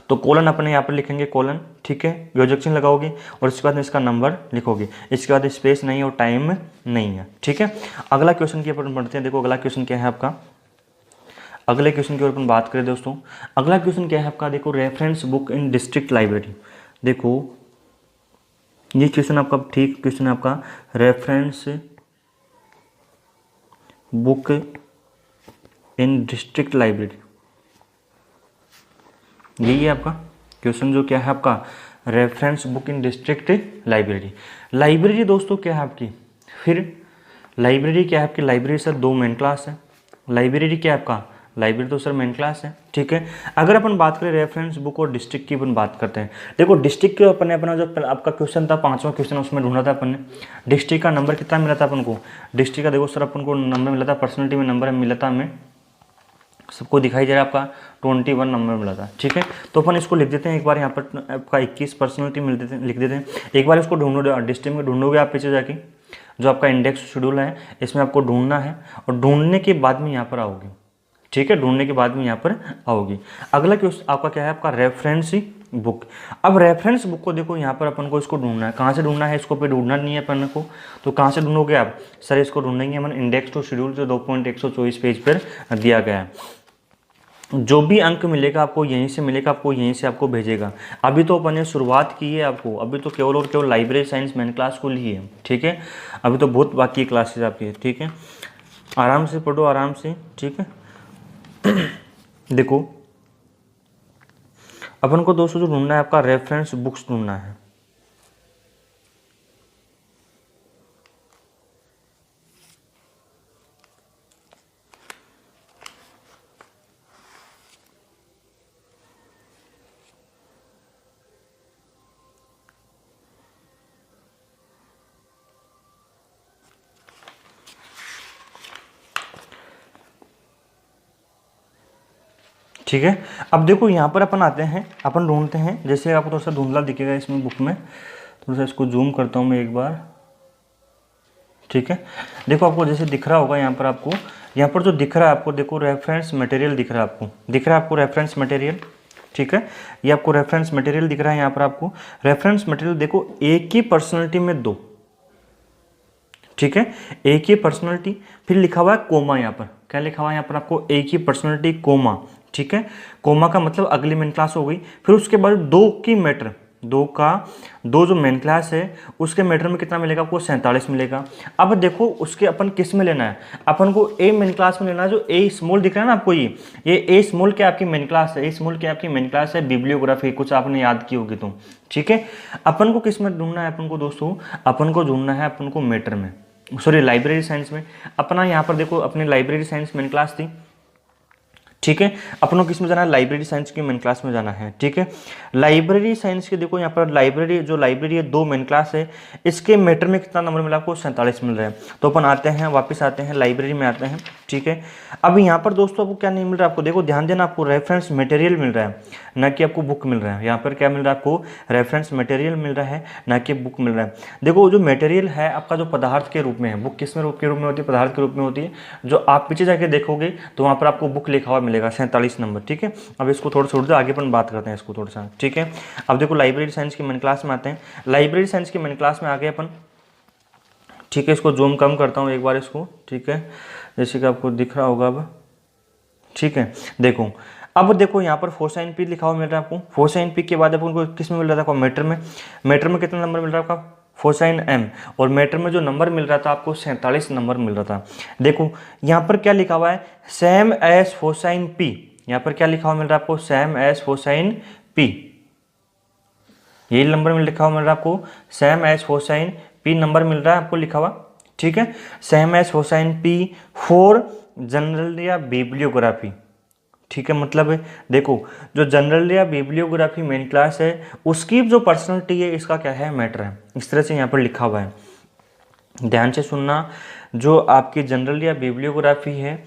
तो कोलन अपने यहाँ पर लिखेंगे कोलन, ठीक है, योजक चिन्ह लगाओगे, और इसके बाद इसका नंबर लिखोगे, इसके बाद स्पेस नहीं है और टाइम नहीं है, ठीक है। अगला क्वेश्चन की अपन पढ़ते हैं। देखो अगला क्वेश्चन क्या है आपका, अगले क्वेश्चन की ओर अपन बात करें दोस्तों, अगला क्वेश्चन क्या है आपका, देखो reference book in district library. देखो ये क्वेश्चन आपका ठीक क्वेश्चन है आपका, reference book in district library, यही है आपका क्वेश्चन जो क्या है आपका, reference book in district library. Library दोस्तों क्या है आपकी, फिर लाइब्रेरी क्या है आपकी, लाइब्रेरी सर 2 मेन क्लास है, लाइब्रेरी क्या है आपका, लाइब्रेरी तो सर मेन क्लास है, ठीक है। अगर अपन बात करें रेफरेंस बुक और डिस्ट्रिक्ट की अपन बात करते हैं, देखो डिस्ट्रिक्ट के अपन ने अपना जो आपका क्वेश्चन था 5वां क्वेश्चन, उसमें ढूंढा था अपन ने, डिस्ट्रिक्ट का नंबर कितना मिला था अपन को, डिस्ट्रिक्ट का देखो सर अपन को नंबर मिला था, पर्सनैलिटी में नंबर मिला था हमें, सबको दिखाई दे रहा है आपका 21 नंबर मिला था, ठीक है। तो अपन इसको लिख देते हैं एक बार, यहाँ पर आपका 21 पर्सनैलिटी मिल देते हैं, लिख देते हैं एक बार, इसको ढूंढो, डिस्ट्रिक्ट में ढूंढोगे आप पीछे जाके, जो आपका इंडेक्स शेड्यूल है इसमें आपको ढूंढना है, और ढूंढने के बाद में यहाँ पर आओगे, ठीक है, ढूंढने के बाद में यहाँ पर आओगी। अगला क्वेश्चन आपका क्या है आपका, रेफरेंस बुक। अब रेफरेंस बुक को देखो यहाँ पर अपन को इसको ढूंढना है, कहाँ से ढूंढना है, इसको पे ढूंढना नहीं है अपन को, तो कहाँ से ढूंढोगे आप, सर इसको ढूंढेंगे हम इंडेक्स टू शेड्यूल जो 2.124 पेज पर दिया गया है। जो भी अंक मिलेगा आपको यहीं से मिलेगा, आपको यहीं से आपको भेजेगा। अभी तो अपन ने शुरुआत की है आपको, अभी तो केवल और केवल लाइब्रेरी साइंस मेन क्लास को ली है, ठीक है, अभी तो बहुत बाकी क्लासेस आपकी, ठीक है, आराम से पढ़ो आराम से, ठीक है। देखो अपन को दोस्तों जो ढूंढना है आपका, रेफरेंस बुक्स ढूंढना है, ठीक है। अब देखो यहाँ पर अपन आते हैं, अपन ढूंढते हैं, जैसे आपको थोड़ा सा धुंधला दिखेगा इसमें बुक में, थोड़ा सा इसको जूम करता हूँ मैं एक बार। ठीक है, देखो आपको जैसे दिख रहा होगा यहाँ पर, आपको यहाँ पर जो दिख रहा है आपको, देखो रेफरेंस मटेरियल दिख रहा है आपको, दिख रहा है आपको रेफरेंस मटेरियल। ठीक है, ये आपको रेफरेंस मटेरियल दिख रहा है यहाँ पर आपको। रेफरेंस मटेरियल देखो एक ही पर्सनैलिटी में दो, ठीक है, एक ही पर्सनैलिटी, फिर लिखा हुआ है कोमा, यहाँ पर क्या लिखा हुआ है यहाँ पर आपको, एक ही पर्सनैलिटी कोमा। ठीक है, कोमा का मतलब अगली मेन क्लास हो गई। फिर उसके बाद दो की मैटर, दो जो मेन क्लास है उसके मैटर में कितना मिलेगा आपको, 47 मिलेगा। अब देखो उसके अपन किस में लेना है, अपन को ए मेन क्लास में लेना है, जो ए स्मॉल दिख रहा है ना आपको, ये ए स्मॉल क्या आपकी मेन क्लास है, ए स्मॉल क्या आपकी मेन क्लास है, बिब्लियोग्राफी, कुछ आपने याद की होगी तो। ठीक है, अपन को किस में ढूंढना है अपन को दोस्तों, अपन को ढूंढना है अपन को मैटर में, सॉरी लाइब्रेरी साइंस में। अपना यहाँ पर देखो अपनी लाइब्रेरी साइंस मेन क्लास थी। ठीक है, अपनों किस में जाना है, लाइब्रेरी साइंस की मेन क्लास में जाना है। ठीक है, लाइब्रेरी साइंस के देखो यहाँ पर लाइब्रेरी, जो लाइब्रेरी है दो मेन क्लास है, इसके मैटर में कितना नंबर मिला आपको, 47 मिल रहा है। तो अपन आते हैं, वापस आते हैं लाइब्रेरी में आते हैं। ठीक है, अब यहाँ पर दोस्तों आपको क्या नहीं मिल रहा है, आपको देखो ध्यान देना, आपको रेफरेंस मटेरियल मिल रहा है, ना कि आपको बुक मिल रहा है। यहाँ पर क्या मिल रहा है आपको, रेफरेंस मटेरियल मिल रहा है, ना कि बुक मिल रहा है। देखो जो मटेरियल है आपका जो पदार्थ के रूप में है, बुक किस में रूप के रूप में होती है, पदार्थ के रूप में होती है। जो आप पीछे जाके देखोगे तो वहाँ पर आपको बुक लिखा हुआ मिलेगा 47 नंबर। ठीक है, अब इसको थोड़ा छोड़ दो, आगे अपन बात करते हैं इसको थोड़ा सा। ठीक है, अब देखो लाइब्रेरी साइंस की मेन क्लास में आते हैं, लाइब्रेरी साइंस की मेन क्लास में आ गए अपन। ठीक है, इसको जूम कम करता हूँ एक बार इसको। ठीक है, जैसे कि आपको दिख रहा होगा अब। ठीक है, देखो अब देखो यहाँ पर फोसाइन पी लिखा हुआ मिल रहा है आपको। फोसाइन पी के बाद अपन किस में मिल रहा था, मैटर में। मैटर में कितना नंबर मिल रहा है आपका, फोसाइन एम, और मैटर में जो नंबर मिल रहा था आपको 47 नंबर मिल रहा था। देखो यहाँ पर क्या लिखा हुआ है, सेम एस फोसाइन पी, यहाँ पर क्या लिखा हुआ मिल रहा है आपको, सेम एस फोसाइन पी, यही नंबर में लिखा हुआ मिल रहा है आपको, सेम एस फोसाइन पी नंबर मिल रहा है आपको लिखा हुआ। ठीक है, सेम एस फोसाइन पी फॉर जनरल या बिब्लियोग्राफी। ठीक है, मतलब देखो जो जनरल या बिब्लियोग्राफी मेन क्लास है उसकी जो पर्सनैलिटी है इसका क्या है, मैटर है। इस तरह से यहाँ पर लिखा हुआ है, ध्यान से सुनना। जो आपकी जनरल या बिब्लियोग्राफी है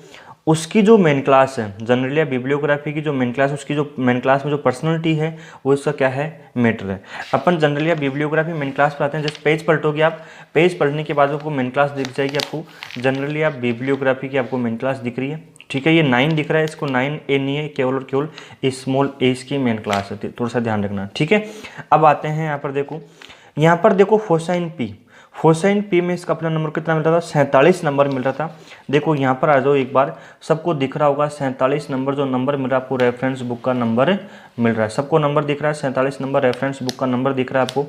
उसकी जो मेन क्लास है, जनरल या बिब्लियोग्राफी की जो मेन क्लास, उसकी जो मेन क्लास में जो पर्सनैलिटी है वो इसका क्या है, मैटर है। अपन जनरल या बिब्लियोग्राफी मेन क्लास पर आते हैं। जैसे पेज पलटोगे आप, पेज पढ़ने के बाद आपको मेन क्लास दिख जाएगी, आपको जनरल या बिब्लियोग्राफी की आपको मेन क्लास दिख रही है। ठीक है, ये 9 दिख रहा है, इसको 9A नहीं है, केवल और केवल स्मॉल ए इसकी मेन क्लास है, थोड़ा सा ध्यान रखना। ठीक है, अब आते हैं यहाँ पर देखो, यहाँ पर देखो फोसाइन पी, फोसाइन पी में इसका अपना नंबर कितना मिल रहा था, 47 नंबर मिल रहा था। देखो यहाँ पर आ जाओ एक बार, सबको दिख रहा होगा 47 नंबर, जो नंबर मिल रहा है आपको रेफरेंस बुक का नंबर मिल रहा है। सबको नंबर दिख रहा है 47 नंबर, रेफरेंस बुक का नंबर दिख रहा है आपको।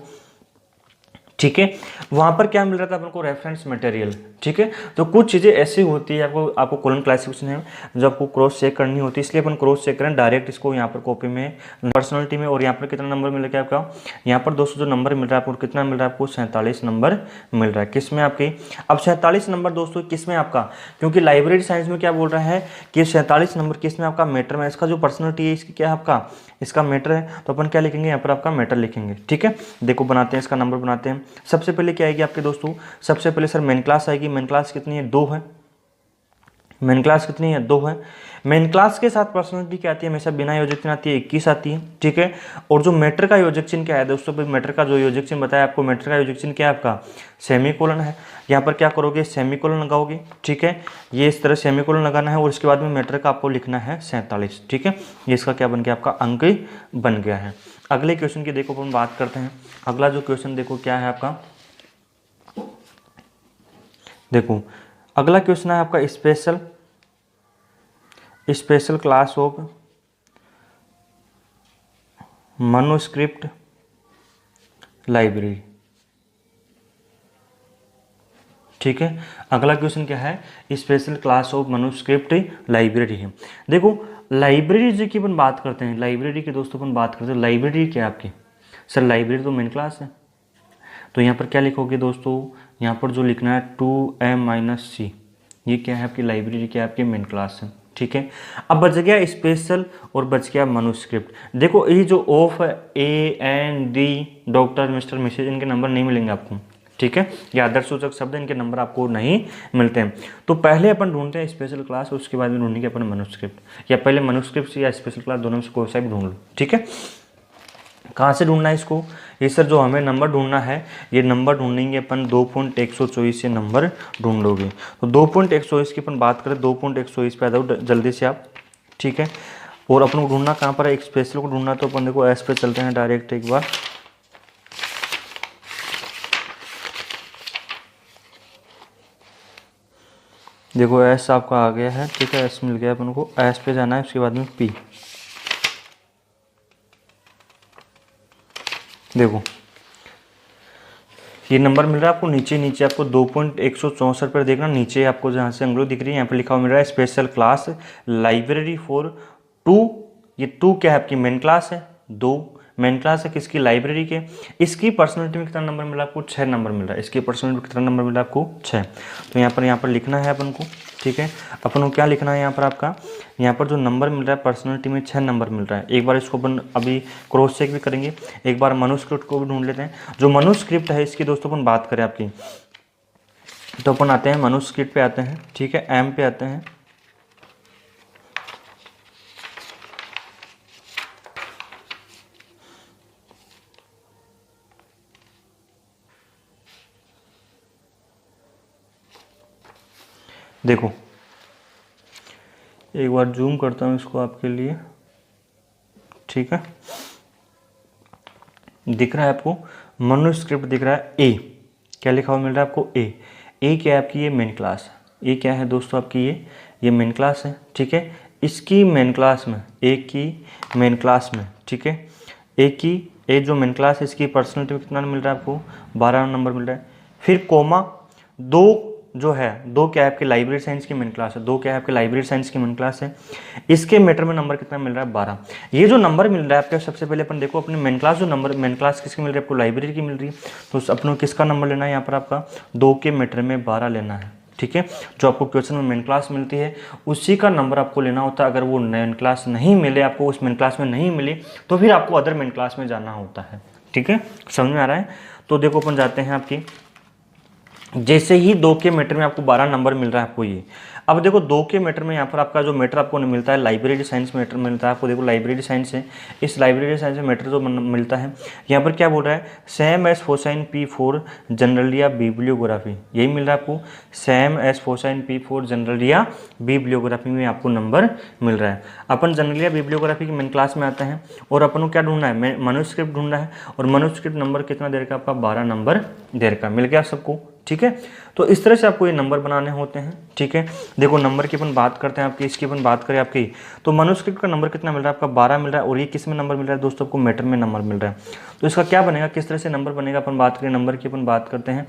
ठीक है, वहां पर क्या मिल रहा था अपन को, रेफरेंस मटेरियल। ठीक है, तो कुछ चीज़ें ऐसी होती है, आपको कॉलम क्लासिफिकेशन है जो आपको क्रॉस चेक करनी होती है, इसलिए अपन क्रॉस चेक करें डायरेक्ट इसको यहाँ पर कॉपी में, पर्सनैलिटी में। और यहाँ पर कितना नंबर मिल रहा है आपका, यहाँ पर दोस्तों जो नंबर मिल रहा है आपको, कितना मिल रहा है आपको, 47 नंबर मिल रहा है। किस में आपके, अब 47 नंबर दोस्तों किस में आपका, क्योंकि लाइब्रेरी साइंस में क्या बोल रहा है कि 47 नंबर किस में आपका, मैटर में। इसका जो पर्सनैलिटी है इसकी क्या है आपका, इसका मैटर है, तो अपन क्या लिखेंगे यहाँ पर, आपका मैटर लिखेंगे। ठीक है, देखो बनाते हैं, इसका नंबर बनाते हैं। सबसे पहले क्या आएगी आपके दोस्तों, सबसे पहले सर मेन क्लास आएगी। मेन क्लास कितनी है, 2 है। मेन क्लास कितनी है, 2 है। मेन क्लास के साथ पर्सनैलिटी क्या आती है, हमेशा बिना योजक चिन्ह आती है, 21 आती है। ठीक है, और जो मैटर का योजक चिन्ह क्या है दोस्तों, मैटर का जो योजक चिन्ह बताया आपको, मैटर का योजक चिन्ह क्या है आपका, सेमीकोलन है। यहाँ पर क्या करोगे, सेमीकोलन लगाओगे। ठीक है, ये इस तरह सेमीकोलन लगाना है, और इसके बाद में मैटर का आपको लिखना है 47। ठीक है, ये इसका क्या बन गया, आपका अंक बन गया है। अगले क्वेश्चन की देखो हम बात करते हैं। अगला जो क्वेश्चन देखो क्या है आपका, देखो अगला क्वेश्चन है आपका special class of manuscript library. ठीक है, अगला क्वेश्चन क्या है, special class of manuscript library है। देखो लाइब्रेरी जी की अपन बात करते हैं, लाइब्रेरी के दोस्तों अपन बात करते हैं, लाइब्रेरी क्या है आपकी, सर लाइब्रेरी तो मेन क्लास है। तो यहाँ पर क्या लिखोगे दोस्तों, यहाँ पर जो लिखना है 2M-C, ये क्या है आपकी लाइब्रेरी, क्या है आपकी मेन क्लास है। ठीक है, अब बच गया स्पेशल और बच गया मनुस्क्रिप्ट। देखो ये जो ऑफ है, AND, डॉक्टर, मिस्टर, मिसेज, इनके नंबर नहीं मिलेंगे आपको। ठीक है, ये आदर्शसूचक शब्द, इनके नंबर आपको नहीं मिलते हैं। तो पहले अपन ढूंढते हैं स्पेशल क्लास, उसके बाद में ढूंढेंगे अपन मनुस्क्रिप्ट, या पहले मनुस्क्रिप्ट या स्पेशल क्लास दोनों में से कोई सा भी ढूंढ लो। ठीक है, कहाँ से ढूंढना है इसको? ये सर जो हमें नंबर ढूंढना है, ये नंबर ढूंढेंगे अपन 2.124 से नंबर ढूंढोगे। तो 2.124 की अपन बात करें, 2.124 पे आ जाओ जल्दी से आप। ठीक है, और अपन को ढूंढना कहाँ पर है? एक स्पेशल को ढूंढना, तो अपन देखो एस पे चलते हैं डायरेक्ट एक बार। देखो एस आपका आ गया है, ठीक है, एस मिल गया अपन को, एस पे जाना है, उसके बाद में पी। देखो ये नंबर मिल रहा है आपको नीचे, नीचे आपको 2.164 पर देखना, नीचे आपको जहाँ से अंग्रेजी दिख रही है यहाँ पर लिखा हुआ मिल रहा है स्पेशल क्लास लाइब्रेरी फॉर 2। ये 2 क्या है? आपकी मेन क्लास है, 2 मेन क्लास है किसकी? लाइब्रेरी के। इसकी पर्सनैलिटी में कितना नंबर मिल रहा है आपको? 6 नंबर मिल रहा है। इसकी पर्सनैलिटी में कितना नंबर मिल रहा है आपको? 6। तो यहाँ पर लिखना है अपन को। ठीक है, अपन को क्या लिखना है यहाँ पर? आपका यहाँ पर जो नंबर मिल रहा है पर्सनैलिटी में 6 नंबर मिल रहा है। एक बार इसको अपन अभी क्रॉस चेक भी करेंगे, एक बार मनुस्क्रिप्ट को भी ढूंढ लेते हैं। जो मनुस्क्रिप्ट है इसकी दोस्तों अपन बात करें आपकी, तो अपन आते हैं मनुस्क्रिप्ट पे आते हैं। ठीक है, एम पे आते हैं। देखो एक बार जूम करता हूँ इसको आपके लिए। ठीक है, दिख रहा है आपको मनुस्क्रिप्ट दिख रहा है। ए क्या लिखा हुआ मिल रहा है आपको? ए क्या है आपकी? ये मेन क्लास है। ए क्या है दोस्तों आपकी? ये मेन क्लास है। ठीक है, इसकी मेन क्लास में, ए की मेन क्लास में, ठीक है, ए जो मेन क्लास है इसकी पर्सनैलिटी में कितना मिल रहा है आपको? 12 नंबर मिल रहा है। फिर कोमा 2 जो है, 2 क्या है आपकी? लाइब्रेरी साइंस की मेन क्लास है। 2 क्या है आपकी? लाइब्रेरी साइंस की मेन क्लास है। इसके मैटर में नंबर कितना मिल रहा है? 12। ये जो नंबर मिल रहा है आपके, सबसे पहले अपन देखो अपने मेन क्लास, जो नंबर मेन क्लास किसकी मिल रही है आपको? लाइब्रेरी की मिल रही है। तो अपनों किसका नंबर लेना है यहाँ पर? आपका 2 के मैटर में 12 लेना है। ठीक है, जो आपको क्वेश्चन में मेन क्लास मिलती है उसी का नंबर आपको लेना होता है। अगर वो मेन क्लास नहीं मिले आपको, उस मेन क्लास में नहीं मिली, तो फिर आपको अदर मेन क्लास में जाना होता है। ठीक है, समझ में आ रहा है? तो देखो अपन जाते हैं आपकी, जैसे ही 2 के मैटर में आपको 12 नंबर मिल रहा है आपको ये। अब देखो 2 के मैटर में यहाँ पर आपका जो मैटर आपको मिलता है लाइब्रेरी साइंस मैटर मिलता है आपको। देखो लाइब्रेरी साइंस है, इस लाइब्रेरी साइंस में मैटर जो मिलता है यहाँ पर क्या बोल रहा है? सेम एस फोसाइन P4 जनरलिया बिब्लियोग्राफी, यही मिल रहा है आपको। सेम एस फोसाइन P4 जनरलिया बिब्लियोग्राफी में आपको नंबर मिल रहा है। अपन जनरलिया बिब्लियोग्राफी की मेन क्लास में आते हैं और अपन को क्या ढूंढना है? मनुस्क्रिप्ट ढूंढना है। और मनुस्क्रिप्ट नंबर कितना देर का? आपका 12 नंबर देर का। मिल गया सबको? ठीक है, तो इस तरह से आपको ये नंबर बनाने होते हैं। ठीक है, देखो नंबर की अपन बात करते हैं आपकी, इसकी अपन बात करें आपकी, तो मनुस्क्रिप्ट का नंबर कितना मिल रहा है आपका? 12 मिल रहा है। और ये किस में नंबर मिल रहा है दोस्तों? आपको मैटर में नंबर मिल रहा है। तो इसका क्या बनेगा? किस तरह से नंबर बनेगा? अपन बात करें नंबर की, अपन बात करते हैं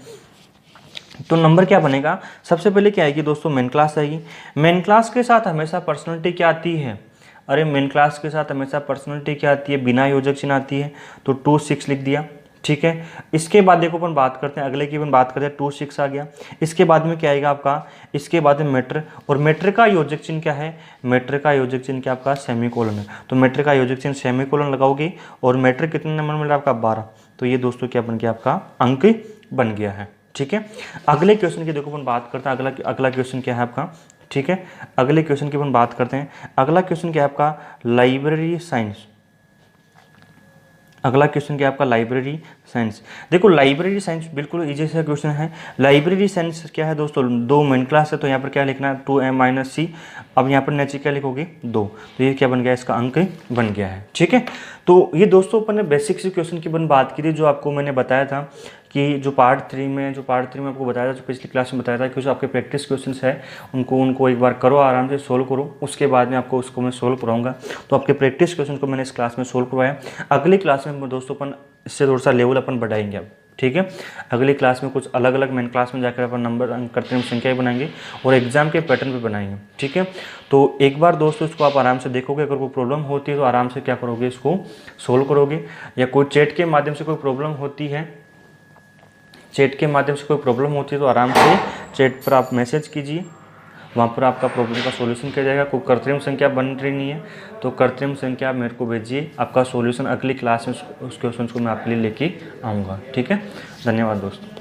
तो नंबर क्या बनेगा? सबसे पहले क्या आएगी दोस्तों? मेन क्लास आएगी। मेन क्लास के साथ हमेशा पर्सनैलिटी क्या आती है? अरे मेन क्लास के साथ हमेशा पर्सनैलिटी क्या आती है? बिना योजक चिन्ह आती है। तो 2 6 लिख दिया। ठीक है, इसके बाद देखो अपन बात करते हैं अगले की, अपन बात करते हैं 2 6 आ गया। इसके बाद में क्या आएगा आपका? इसके बाद में मैटर, और मैटर का योजक चिन्ह क्या है? मैटर का योजक चिन्ह क्या आपका? सेमीकोलन है। तो मैटर का योजक चिन्ह सेमीकोलन लगाओगे, और मैटर कितने नंबर मिल रहा है आपका? 12। तो ये दोस्तों क्या बन गया? आपका अंक बन गया है। ठीक है, अगले क्वेश्चन की देखो अपन बात करते हैं। अगला क्वेश्चन क्या है आपका? ठीक है, अगले क्वेश्चन की अपन बात करते हैं। अगला क्वेश्चन क्या है आपका? Library science. अगला क्वेश्चन क्या है आपका? Library science. देखो लाइब्रेरी साइंस बिल्कुल इजी सा क्वेश्चन है। लाइब्रेरी साइंस क्या है दोस्तों? 2 मेन क्लास है, तो यहाँ पर क्या लिखना है? 2m-c। अब यहाँ पर नीचे क्या लिखोगे? 2। तो ये क्या बन गया? इसका अंक बन गया है। ठीक है, तो ये दोस्तों अपन ने बेसिक सी क्वेश्चन की अपन बात की थी, जो आपको मैंने बताया था कि जो पार्ट 3 में आपको बताया था, जो पिछली क्लास में बताया था कि जो आपके प्रैक्टिस क्वेश्चंस है उनको एक बार करो, आराम से सोल्व करो। उसके बाद में आपको उसको मैं सोल्व कराऊंगा। तो आपके प्रैक्टिस क्वेश्चन को मैंने इस क्लास में सोल्व करवाया। अगली क्लास में दोस्तों अपन इससे थोड़ा सा लेवल अपन बढ़ाएंगे अब। ठीक है, अगली क्लास में कुछ अलग अलग मेन क्लास में जाकर अपन नंबर कृत्रिम संख्या बनाएंगे और एग्जाम के पैटर्न पे बनाएंगे। ठीक है, तो एक बार दोस्तों इसको आप आराम से देखोगे। अगर कोई प्रॉब्लम होती है तो आराम से क्या करोगे? इसको सोल्व करोगे। या कोई चैट के माध्यम से कोई प्रॉब्लम होती है, तो आराम से चैट पर आप मैसेज कीजिए, वहाँ पर आपका प्रॉब्लम का सॉल्यूशन किया जाएगा। कोई कृत्रिम संख्या बन रही नहीं है तो कृत्रिम संख्या मेरे को भेजिए, आपका सॉल्यूशन अगली क्लास में उस क्वेश्चन को मैं आपके लिए लेके आऊँगा। ठीक है, धन्यवाद दोस्तों।